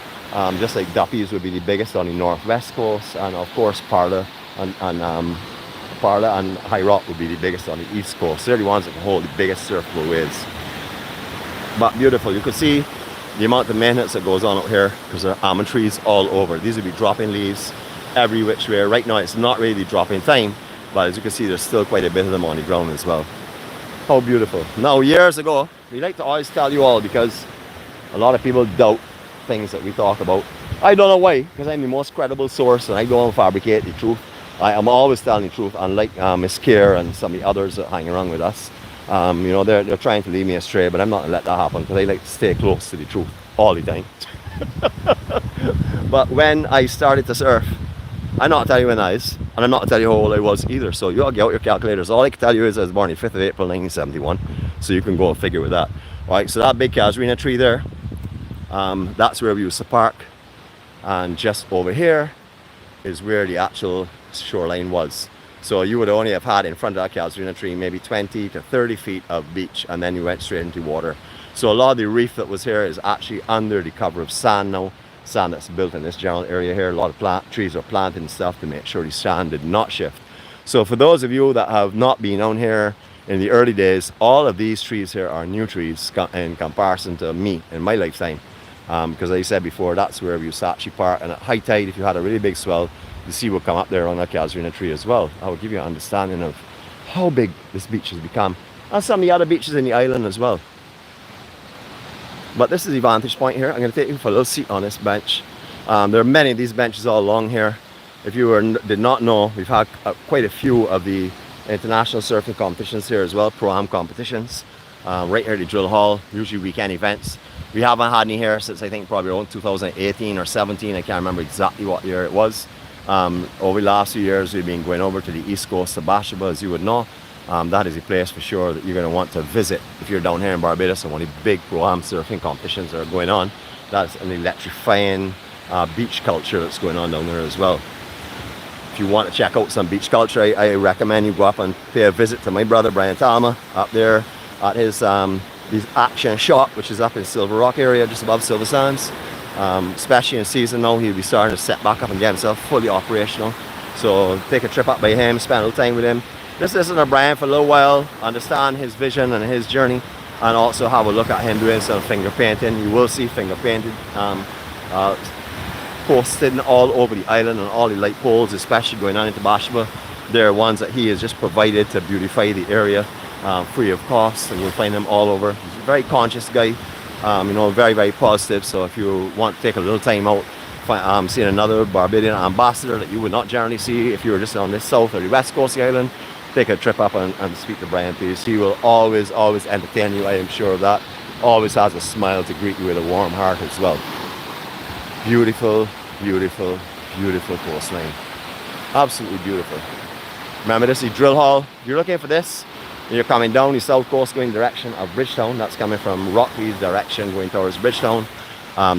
Just like 𝗷𝗶𝗲𝗀 would be the biggest on the northwest coast, and of course Parla and 𝗃𝗃𝗃 and High Rock would be the biggest on the east coast. They're the ones that can hold the biggest surfable waves. But beautiful. You can see the amount of maintenance that goes on out here because there are almond trees all over. These would be dropping leaves every which way. Right now it's not really dropping time, but as you can see there's still quite a bit of them on the ground as well. How beautiful. Now years ago, we like to always tell you all because a lot of people doubt things that we talk about. I don't know why, because I'm the most credible source and I don't fabricate the truth. I am always telling the truth, unlike Miss Care and some of the others that hang around with us. You know, they're trying to lead me astray, but I'm not going to let that happen because I like to stay close to the truth all the time. But when I started to surf, I'm not telling you when I was, and I'm not going to tell you how old I was either, so you all get out your calculators. All I can tell you is I was born on the 5th of April 1971, so you can go and figure with that. Alright, so that big casuarina tree there, that's where we used to park, and just over here is where the actual shoreline was. So you would only have had in front of that casuarina tree maybe 20 to 30 feet of beach, and then you went straight into water. So a lot of the reef that was here is actually under the cover of sand now. Sand that's built in this general area here. A lot of trees are planted and stuff to make sure the sand did not shift. So for those of you that have not been on here in the early days, all of these trees here are new trees in comparison to me in my lifetime. Because like I said before, that's where we used to actually park, and at high tide, if you had a really big swell, the sea will come up there on that casuarina tree as well. I will give you an understanding of how big this beach has become, and some of the other beaches in the island as well. But this is the vantage point here. I'm going to take you for a little seat on this bench. There are many of these benches all along here. If you did not know, we've had quite a few of the international surfing competitions here as well, pro-am competitions. Right here at the drill hall, usually weekend events. We haven't had any here since I think probably around 2018 or 17. I can't remember exactly what year it was. Over the last few years, we've been going over to the east coast of 𝗵𝗃𝗲, as you would know. That is a place for sure that you're going to want to visit if you're down here in Barbados, and one of the big pro-am surfing competitions that are going on. That's an electrifying beach culture that's going on down there as well. If you want to check out some beach culture, I recommend you go up and pay a visit to my brother Brian Talma up there at his action shop, which is up in Silver Rock area, just above Silver Sands. Especially in season now, he'll be starting to set back up and get himself fully operational. So take a trip up by him, spend a little time with him. Just listen to Brian for a little while, understand his vision and his journey, and also have a look at him doing some finger painting. You will see finger painted posted all over the island on all the light poles, especially going on into 𝗵𝗃𝗲. They're ones that he has just provided to beautify the area free of cost, and you'll find them all over. He's a very conscious guy, you know, very, very positive. So if you want to take a little time out, seeing another Barbadian ambassador that you would not generally see if you were just on this south or the west coast of the island, take a trip up and speak to Brian, please. He will always entertain you, I am sure of that. Always has a smile to greet you with a warm heart as well. Beautiful, beautiful, beautiful coastline. Absolutely beautiful. Remember, this is the drill hall. If you're looking for this, and you're coming down the south coast going direction of Bridgetown, that's coming from Rockley's direction going towards Bridgetown.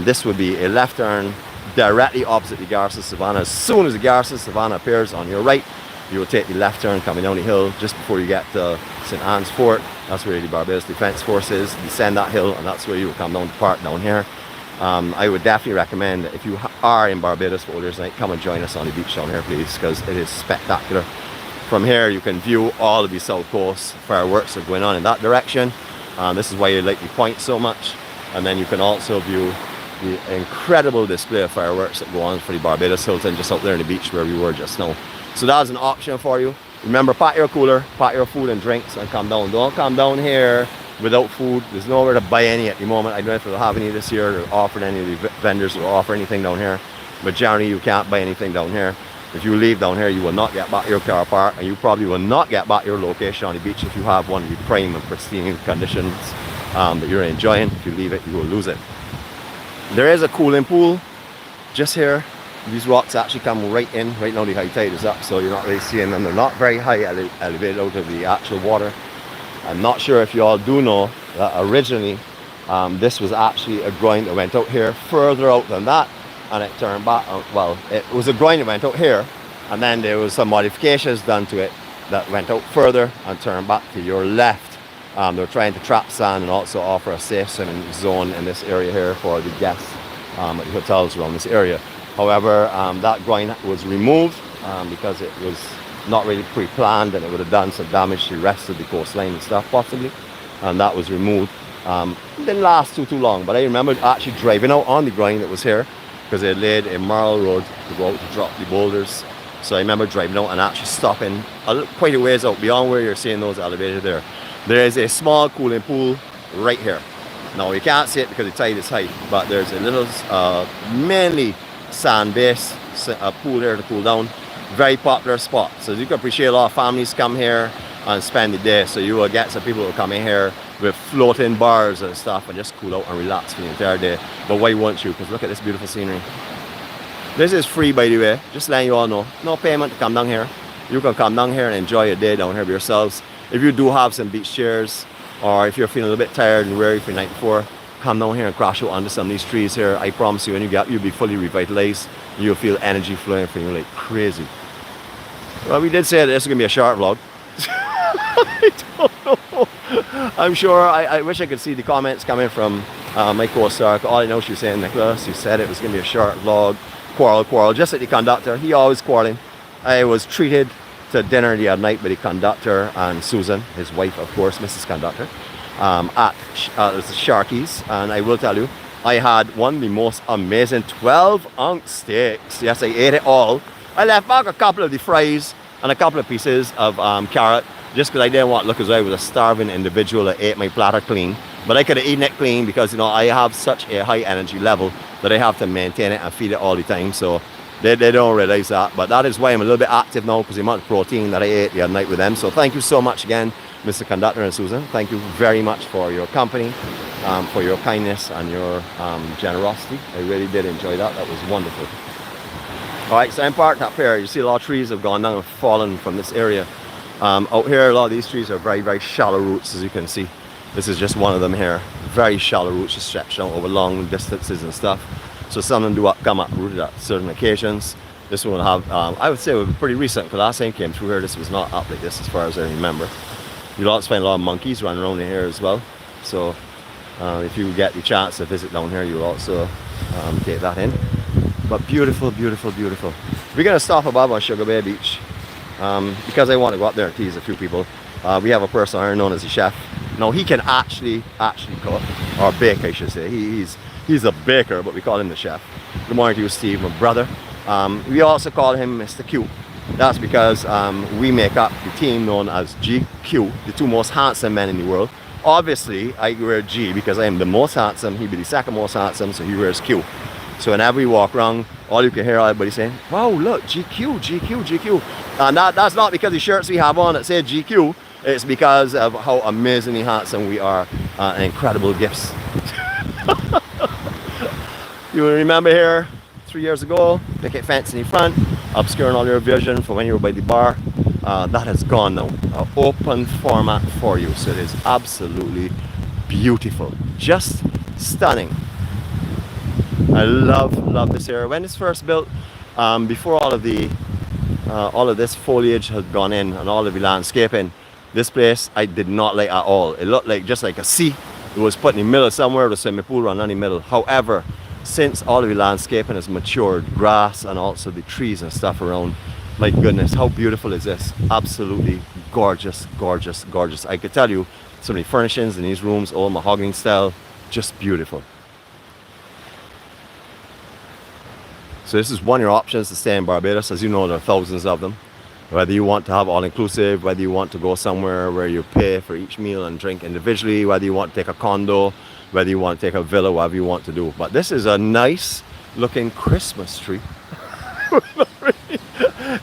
This would be a left turn directly opposite the 𝗣𝗟𝗃 Savannah. As soon as the 𝗣𝗟𝗃 Savannah appears on your right, you will take the left turn coming down the hill just before you get to St. Anne's Fort. That's where the Barbados Defence Force is. Descend that hill, and that's where you will come down to park down here. I would definitely recommend that if you are in Barbados for Oilers Night, come and join us on the beach down here, please, because it is spectacular. From here, you can view all of the south coast. Fireworks are going on in that direction. This is why you like the point so much. And then you can also view the incredible display of fireworks that go on for the Barbados Hilton just out there on the beach where we were just now. So that's an option for you. Remember, pack your cooler, pack your food and drinks, and come down. Don't come down here without food. There's nowhere to buy any at the moment. I don't know if they'll have any this year. They're offering any of the vendors will offer anything down here. But generally, you can't buy anything down here. If you leave down here, you will not get back your car park, and you probably will not get back your location on the beach if you have one of the prime and pristine conditions that you're enjoying. If you leave it, you will lose it. There is a cooling pool just here. These rocks actually come right in. Right now the high tide is up, so you're not really seeing them. They're not very high elevated out of the actual water. I'm not sure if you all do know that originally this was actually a groin that went out here further out than that, and it turned back. Well, it was a groin that went out here, and then there was some modifications done to it that went out further and turned back to your left. They're trying to trap sand and also offer a safe swimming zone in this area here for the guests at the hotels around this area. However, that groin was removed because it was not really pre-planned, and it would have done some damage to the rest of the coastline and stuff possibly, and that was removed. It didn't last too long, but I remember actually driving out on the ground that was here, because they laid a marl road to go out to drop the boulders. So I remember driving out and actually stopping quite a ways out beyond where you're seeing those elevators there. There is a small cooling pool right here. Now you can't see it because the tide is high, but there's a little mainly sand based pool here to cool down. Very popular spot. So as you can appreciate, a lot of families come here and spend the day. So you will get some people who come in here with floating bars and stuff and just cool out and relax for the entire day. But why won't you? Because look at this beautiful scenery. This is free, by the way, just letting you all know. No payment to come down here. You can come down here and enjoy your day down here by yourselves. If you do have some beach chairs, or if you're feeling a little bit tired and weary for the night before, come down here and crash out under some of these trees here. I promise you, when you get up, you'll be fully revitalized. You'll feel energy flowing from you like crazy. Well, we did say that this is going to be a short vlog. I don't know. I'm sure, I wish I could see the comments coming from my co-star. All I know, she was saying, Nicholas, you said it was going to be a short vlog. Quarrel, just like the conductor. He always quarreling. I was treated to dinner the other night by the conductor and Susan, his wife, of course, Mrs. Conductor, at the 𝗀𝗏𝗄𝗏, and I will tell you, I had one of the most amazing 12-ounce steaks. Yes, I ate it all. I left back a couple of the fries and a couple of pieces of carrot, just because I didn't want to look as though I was a starving individual that ate my platter clean. But I could have eaten it clean because, you know, I have such a high energy level that I have to maintain it and feed it all the time. So they don't realize that. But that is why I'm a little bit active now, because the amount of protein that I ate the other night with them. So thank you so much again, Mr. Conductor and Susan. Thank you very much for your company, for your kindness and your generosity. I really did enjoy that. That was wonderful. All right, so I'm parked up here. You see a lot of trees have gone down and fallen from this area. Out here, a lot of these trees are very, very shallow roots, as you can see. This is just one of them here. Very shallow roots, just stretched out over long distances and stuff. So some of them do come uprooted at certain occasions. This one will have, I would say it would be pretty recent, because last time I came through here, this was not up like this as far as I remember. You'll also find a lot of monkeys running around in here as well. So if you get the chance to visit down here, you'll also take that in. But beautiful, beautiful, beautiful. We're going to stop above on Sugar Bay Beach because I want to go up there and tease a few people. We have a person here known as the chef. Now he can actually cook, or bake I should say. He's a baker, but we call him the chef. Good morning to you, Steve, my brother. We also call him Mr. Q. That's because we make up the team known as GQ, the two most handsome men in the world. Obviously, I wear G because I am the most handsome. He'd be the second most handsome, so he wears Q. So whenever we walk around, all you can hear everybody saying, wow, look, GQ, GQ, GQ. And that's not because the shirts we have on that say GQ. It's because of how amazingly handsome we are and incredible gifts. You remember here 3 years ago, picket fence in the front, obscuring all your vision from when you were by the bar. That has gone now. An open format for you. So it is absolutely beautiful. Just stunning. I love this area. When it's first built, before all of this foliage had gone in and all of the landscaping, this place I did not like at all. It looked like just like a sea. It was put in the middle somewhere, the swimming pool ran in the middle. However, since all of the landscaping has matured, grass and also the trees and stuff around, my goodness, how beautiful is this? Absolutely gorgeous, gorgeous, gorgeous. I could tell you some of the furnishings in these rooms, all mahogany style, just beautiful. So this is one of your options to stay in Barbados. As you know, there are thousands of them. Whether you want to have all-inclusive, whether you want to go somewhere where you pay for each meal and drink individually, whether you want to take a condo, whether you want to take a villa, whatever you want to do. But this is a nice looking Christmas tree.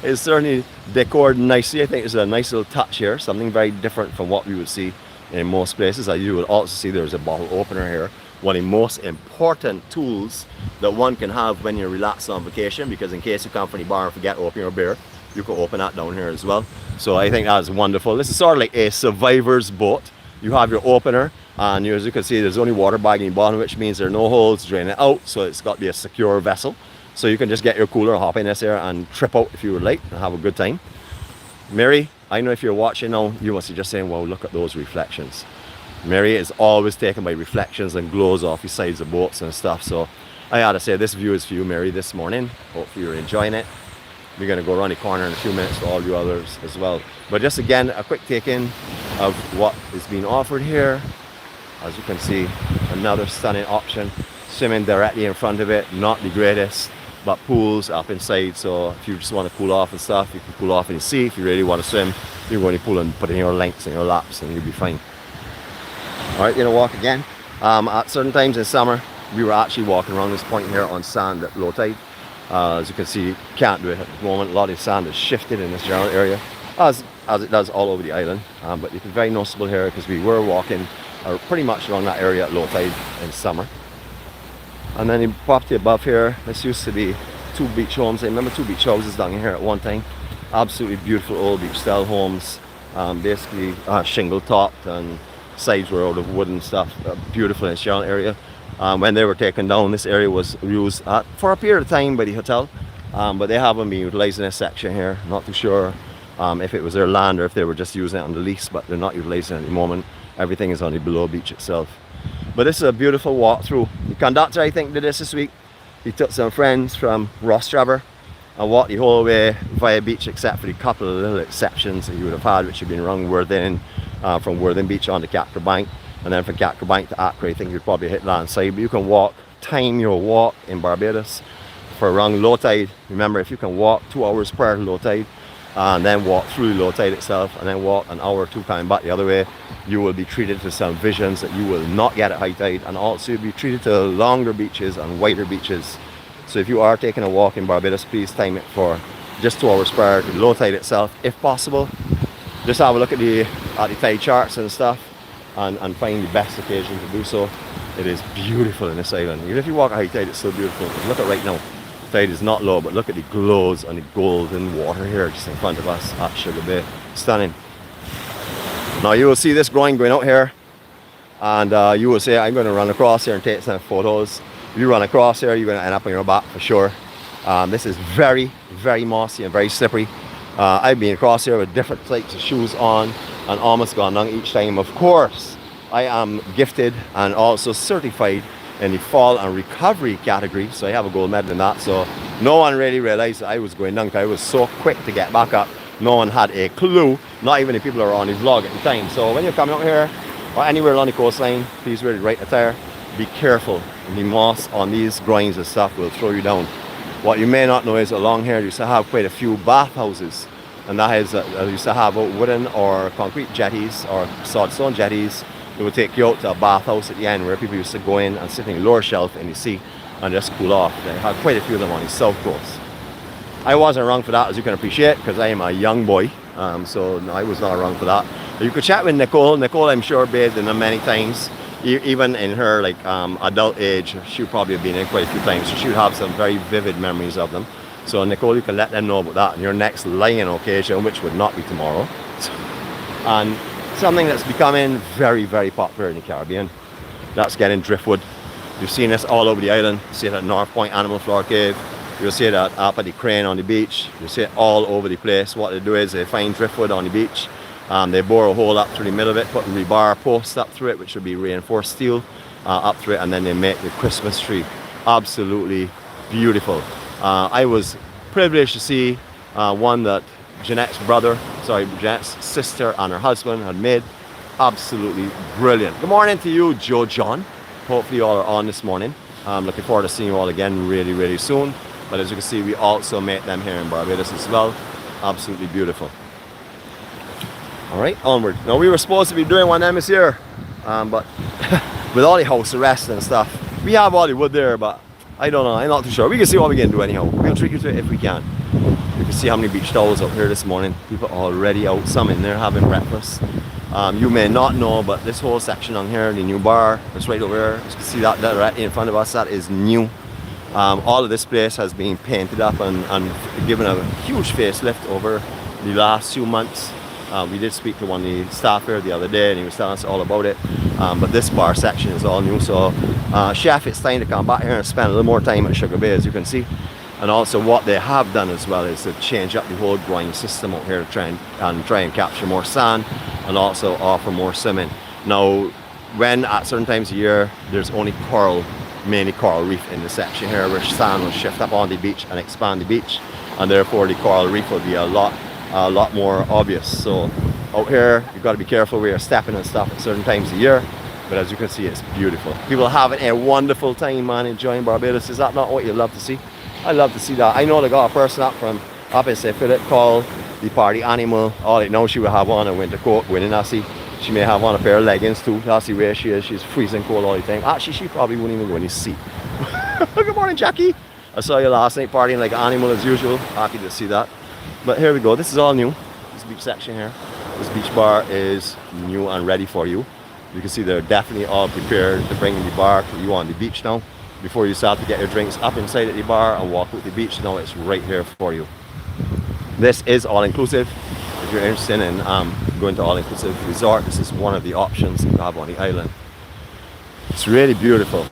It's certainly decored nicely. I think it's a nice little touch here, something very different from what we would see in most places. As you will also see, there's a bottle opener here. One of the most important tools that one can have when you're relaxed on vacation, because in case you come from the bar and forget to open your beer, you can open that down here as well. So I think that's wonderful. This is sort of like a survivor's boat. You have your opener, and as you can see, there's only water bag in the bottom, which means there are no holes draining out, so it's got to be a secure vessel. So you can just get your cooler, hop in this here and trip out if you would like and have a good time. Mary, I know if you're watching now, you must be just saying, wow, look at those reflections. Mary is always taken by reflections and glows off the sides of boats and stuff. So I gotta say, this view is for you, Mary, this morning. Hopefully you're enjoying it. We're going to go around the corner in a few minutes to all the others as well. But just again, a quick take-in of what is being offered here. As you can see, another stunning option. Swimming directly in front of it, not the greatest, but pools up inside. So if you just want to cool off and stuff, you can cool off in the sea. If you really want to swim, you go in the pool and put in your lengths and your laps and you'll be fine. All right, you're gonna walk again. At certain times in summer, we were actually walking around this point here on sand at low tide. As you can see, can't do it at the moment. A lot of the sand is shifted in this general area, as it does all over the island. But it's very noticeable here because we were walking pretty much around that area at low tide in summer. And then the property above here, this used to be 2 beach homes. I remember 2 beach houses down here at one time. Absolutely beautiful old beach style homes, basically shingle topped, and sides were out of wood and stuff. Beautiful in this general area. When they were taken down, this area was used for a period of time by the hotel, but they haven't been utilizing this section here. Not too sure if it was their land or if they were just using it on the lease, but they're not utilizing it at the moment. Everything is on the below beach itself. But this is a beautiful walk through. The conductor, I think, did this week. He took some friends from Rostrevor and walked the whole way via beach, except for the couple of little exceptions that you would have had, which have been around Worthing, from Worthing Beach on to 𝗃𝗃𝗃, and then from 𝗃𝗃𝗃 to Accra. I think you'd probably hit land side. But you can walk, time your walk in Barbados for around low tide. Remember, if you can walk 2 hours prior to low tide, and then walk through low tide itself, and then walk an hour or 2 coming back the other way, you will be treated to some visions that you will not get at high tide, and also you'll be treated to longer beaches and wider beaches. So if you are taking a walk in Barbados, please time it for just 2 hours prior to low tide itself, if possible. Just have a look at the tide charts and stuff, and find the best occasion to do so. It is beautiful in this island. Even if you walk at high tide, it's so beautiful. Look at right now. Tide is not low, but look at the glows and the golden water here just in front of us at Sugar Bay. Stunning. Now you will see this groin going out here, and you will say, I'm going to run across here and take some photos. If you run across here, you're going to end up on your back for sure. This is very, very mossy and very slippery. I've been across here with different types of shoes on and almost gone down each time. Of course, I am gifted and also certified in the fall and recovery category, so I have a gold medal in that. So no one really realized that I was going down, because I was so quick to get back up. No one had a clue, not even the people who were on the vlog at the time. So when you're coming out here or anywhere along the coastline, please wear the right attire. Be careful. The moss on these groins and stuff will throw you down. What you may not know is along here you used to have quite a few bathhouses, and that is used to have wooden or concrete jetties or sandstone jetties. It would take you out to a bathhouse at the end where people used to go in and sit in the lower shelf in the sea and just cool off. They had quite a few of them on the south coast. I wasn't around for that, as you can appreciate, because I am a young boy, so no, I was not around for that. But you could chat with Nicole. Nicole, I'm sure, bathed in them many times. Even in her adult age, she'll probably have been in quite a few times, so she'll have some very vivid memories of them. So Nicole, you can let them know about that on your next laying occasion, which would not be tomorrow. And something that's becoming very, very popular in the Caribbean, that's getting driftwood. You've seen this all over the island. You see it at North Point Animal Flower Cave. You'll see it up at the Crane on the beach. You'll see it all over the place. What they do is they find driftwood on the beach. They bore a hole up through the middle of it, put rebar posts up through it, which would be reinforced steel up through it, and then they make the Christmas tree. Absolutely beautiful. I was privileged to see one that Jeanette's sister and her husband had made. Absolutely brilliant. Good morning to you, Joe John. Hopefully you all are on this morning. I'm looking forward to seeing you all again really, really soon. But as you can see, we also make them here in Barbados as well. Absolutely beautiful. All right, onward. Now we were supposed to be doing one of them this year, but with all the house arrest and stuff, we have all the wood there, but I don't know, I'm not too sure. We can see what we can do anyhow. We'll treat you to it if we can. You can see how many beach towels out here this morning. People already out, some in there having breakfast. You may not know, but this whole section on here, the new bar, it's right over there. You can see that right in front of us, that is new. All of this place has been painted up and given a huge facelift over the last few months. We did speak to one of the staff here the other day, and he was telling us all about it. But this bar section is all new, so Chef, it's time to come back here and spend a little more time at Sugar Bay, as you can see. And also what they have done as well is to change up the whole grind system out here to try and capture more sand and also offer more swimming. Now, when at certain times of year there's only coral, mainly coral reef in this section here, where sand will shift up on the beach and expand the beach. and therefore the coral reef will be a lot more obvious. So out here, you've got to be careful where you're stepping and stuff at certain times of year. But as you can see, it's beautiful. People having a wonderful time, man, enjoying Barbados. Is that not what you love to see? I love to see that. I know they got a person up in st-Philip called the party animal. All I know, she will have on a winter coat, 𝗏𝗏𝗧. She may have on a pair of leggings too. That's the way she is. She's freezing cold all the time. Actually, she probably wouldn't even go in the sea. Good morning, Jackie. I saw you last night partying like an animal as usual. Happy to see that. But here we go. This is all new. This beach section here. This beach bar is new and ready for you. You can see they're definitely all prepared to bring in the bar to you on the beach now. Before you start to get your drinks up inside at the bar and walk out the beach, now it's right here for you. This is all-inclusive. If you're interested in going to all-inclusive resort, this is one of the options you have on the island. It's really beautiful.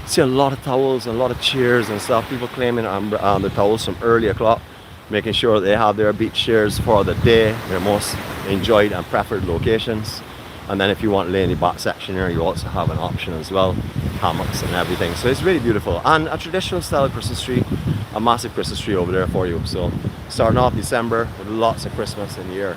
See a lot of towels and a lot of chairs and stuff. People claiming the towels from early o'clock, making sure they have their beach chairs for the day, their most enjoyed and preferred locations. And then if you want to lay in the back section here, you also have an option as well, hammocks and everything. So it's really beautiful, and a traditional style Christmas tree, a massive Christmas tree over there for you. So starting off December with lots of Christmas in the air.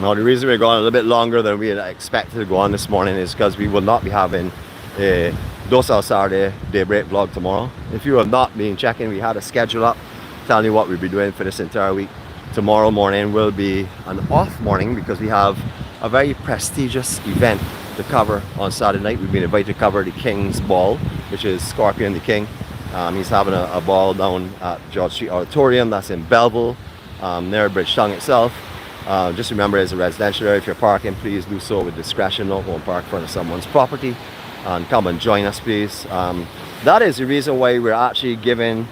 Now the reason we're going a little bit longer than we had expected to go on this morning is because we will not be having a docile Saturday daybreak vlog tomorrow. If you have not been checking, we had a schedule up telling you what we'll be doing for this entire week. Tomorrow morning will be an off morning because we have a very prestigious event to cover on Saturday night. We've been invited to cover the King's Ball, which is Scorpion the King. He's having a ball down at George Street Auditorium, that's in Belleville, near Bridgetown itself. Just remember, it's a residential area. If you're parking, please do so with discretion. Don't go and park in front of someone's property, and come and join us, please. That is the reason why we're actually giving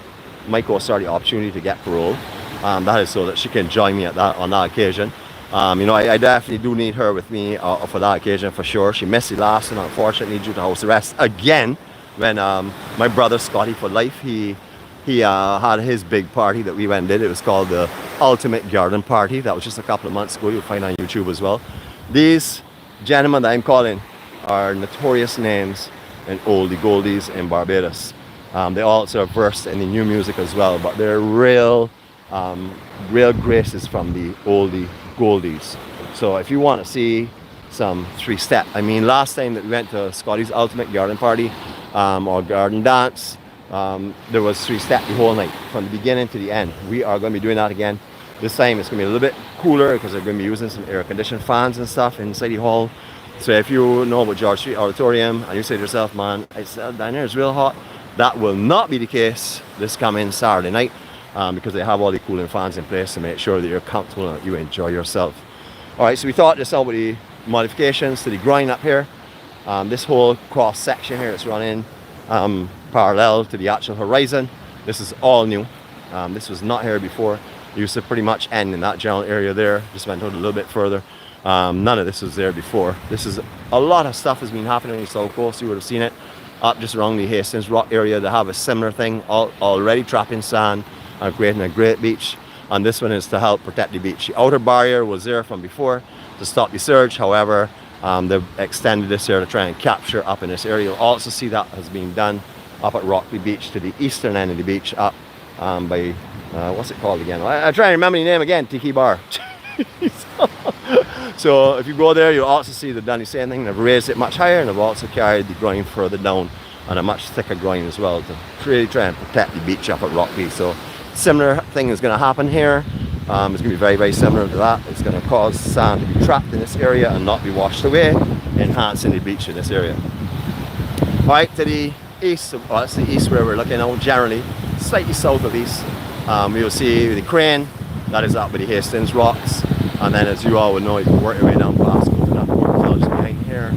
my co-star the opportunity to get parole. That is so that she can join me on that occasion. You know, I definitely do need her with me for that occasion for sure. She missed the last one, unfortunately, due to house arrest again. When my brother Scotty for life, he had his big party that we went and did. It was called the Ultimate Garden Party. That was just a couple of months ago. You'll find on YouTube as well. These gentlemen that I'm calling are notorious names in oldie goldies in Barbados. They also are versed in the new music as well, but they're real graces from the oldie goldies. So if you want to see some three-step, I mean, last time that we went to Scotty's Ultimate Garden Party or garden dance, there was three-step the whole night from the beginning to the end. We are going to be doing that again. This time it's going to be a little bit cooler because they're going to be using some air-conditioned fans and stuff inside the hall. So if you know about George Street Auditorium and you say to yourself, man, it's down there, it's real hot, that will not be the case this coming Saturday night, because they have all the cooling fans in place to make sure that you're comfortable and that you enjoy yourself. Alright, so we thought just out with the modifications to the groin up here. This whole cross section here that's running parallel to the actual horizon. This is all new. This was not here before. It used to pretty much end in that general area there. Just went out a little bit further. None of this was there before. This is a lot of stuff has been happening on the south coast. You would have seen it up just around the Hastings Rock area. They have a similar thing, already trapping sand and creating a great beach. And this one is to help protect the beach. The outer barrier was there from before to stop the surge. However, they've extended this here to try and capture up in this area. You'll also see that has been done up at 𝗏𝗏𝗏𝗏 Beach to the eastern end of the beach, up by what's it called again? I try to remember the name again. Tiki Bar. So if you go there, you'll also see they've done the same thing. They've raised it much higher, and they've also carried the groin further down and a much thicker groin as well to really try and protect the beach up at 𝗏𝗏𝗏𝗏. So similar thing is going to happen here. It's going to be very, very similar to that. It's going to cause sand to be trapped in this area and not be washed away, enhancing the beach in this area. Right to the east, well, that's the east where we're looking out generally, slightly south of east. You'll see the crane, that is up with the Hastings Rocks. And then as you all would know, you can work your way down past that waterfall just behind here.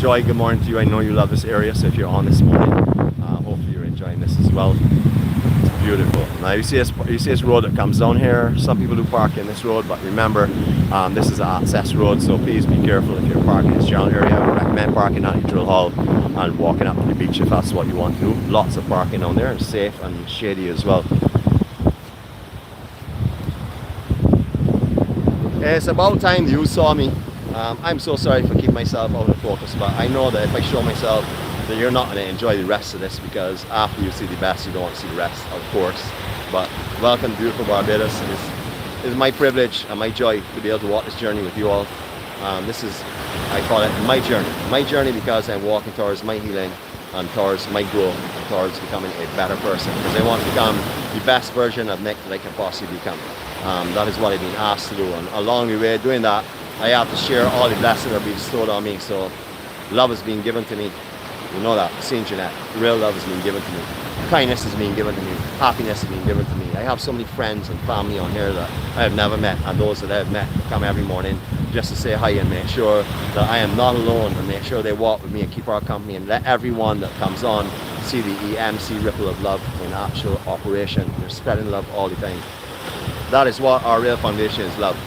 Joy, good morning to you. I know you love this area, so if you're on this morning, hopefully you're enjoying this as well. It's beautiful. Now you see this road that comes down here. Some people do park in this road, but remember, this is an access road, so please be careful if you're parking in this general area. I recommend parking at the drill hall and walking up to the beach if that's what you want to do. Lots of parking down there, and safe and shady as well. It's about time you saw me. I'm so sorry for keeping myself out of focus, but I know that if I show myself, that you're not going to enjoy the rest of this, because after you see the best, you don't want to see the rest, of course. But welcome to beautiful Barbados. It is my privilege and my joy to be able to walk this journey with you all. This is, I call it my journey. My journey because I'm walking towards my healing and towards my growth and towards becoming a better person, because I want to become the best version of Nick that I can possibly become. That is what I've been asked to do, and along the way doing that, I have to share all the blessings that are being bestowed on me. So love is being given to me. You know that, seeing Jeanette, real love is being given to me. Kindness is being given to me. Happiness is being given to me. I have so many friends and family on here that I have never met, and those that I have met come every morning just to say hi and make sure that I am not alone, and make sure they walk with me and keep our company, and let everyone that comes on see the EMC ripple of love in actual operation. They're spreading love all the time. That is what our real foundation is, love.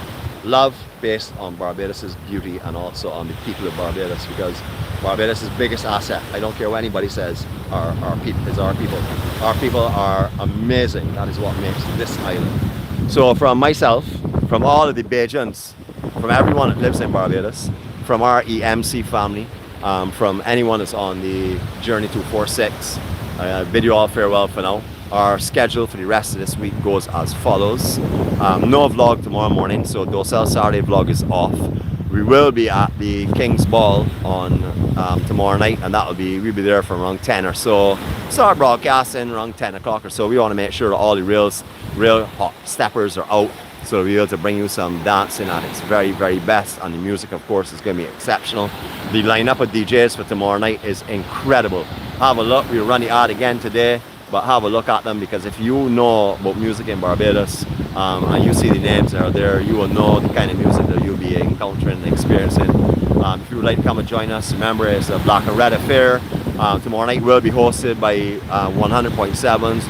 Love based on Barbados' beauty and also on the people of Barbados, because Barbados' biggest asset, I don't care what anybody says, is our people. Our people are amazing. That is what makes this island. So from myself, from all of the Bajans, from everyone that lives in Barbados, from our EMC family, from anyone that's on the journey to 4-6, bid you all farewell for now. Our schedule for the rest of this week goes as follows. No vlog tomorrow morning, so 𝗲𝗟𝗃 Saturday vlog is off. We will be at the King's Ball on tomorrow night, and we'll be there from around 10 or so. Start broadcasting around 10 o'clock or so. We want to make sure that all the real hot steppers are out, so we'll be able to bring you some dancing at its very, very best, and the music, of course, is going to be exceptional. The lineup of DJs for tomorrow night is incredible. Have a look. We'll run the ad again today, but have a look at them, because if you know about music in Barbados and you see the names that are there, you will know the kind of music that you'll be encountering and experiencing. If you would like to come and join us, remember it's a Black and Red affair. Tomorrow night will be hosted by 100.7's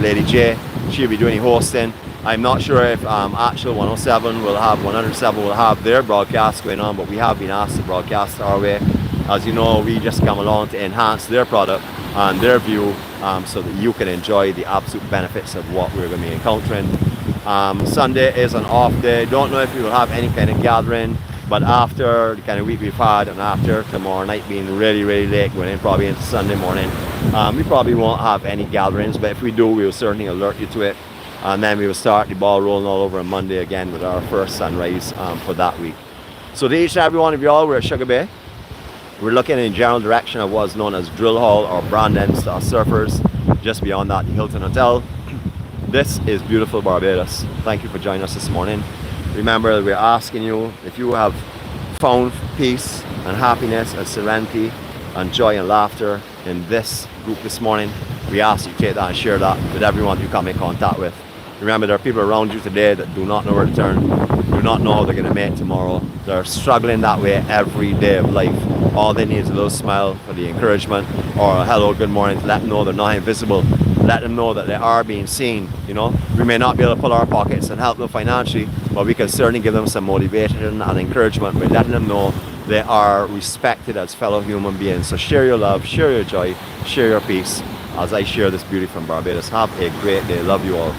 Lady J. She'll be doing the hosting. I'm not sure if actual 107 will have 107 will have their broadcast going on, but we have been asked to broadcast our way. As you know, we just come along to enhance their product and their view, so that you can enjoy the absolute benefits of what we're going to be encountering. Sunday is an off day. Don't know if we will have any kind of gathering, but after the kind of week we've had, and after tomorrow night being really, really late, going in probably into Sunday morning, we probably won't have any gatherings, but if we do, we will certainly alert you to it. And then we will start the ball rolling all over on Monday again with our first sunrise for that week. So to each and every one of y'all, we're at Sugar Bay. We're looking in the general direction of what's known as Drill Hall or Brandon Star Surfers. Just beyond that, the Hilton Hotel. This is beautiful Barbados. Thank you for joining us this morning. Remember, we're asking you, if you have found peace and happiness and serenity and joy and laughter in this group this morning, we ask you to take that and share that with everyone you come in contact with. Remember, there are people around you today that do not know where to turn, do not know how they're going to make tomorrow. They're struggling that way every day of life. All they need is a little smile for the encouragement, or a hello, good morning, to let them know they're not invisible. Let them know that they are being seen. You know, we may not be able to pull our pockets and help them financially, but we can certainly give them some motivation and encouragement by letting them know they are respected as fellow human beings. So share your love, share your joy, share your peace, as I share this beauty from Barbados. Have a great day. Love you all.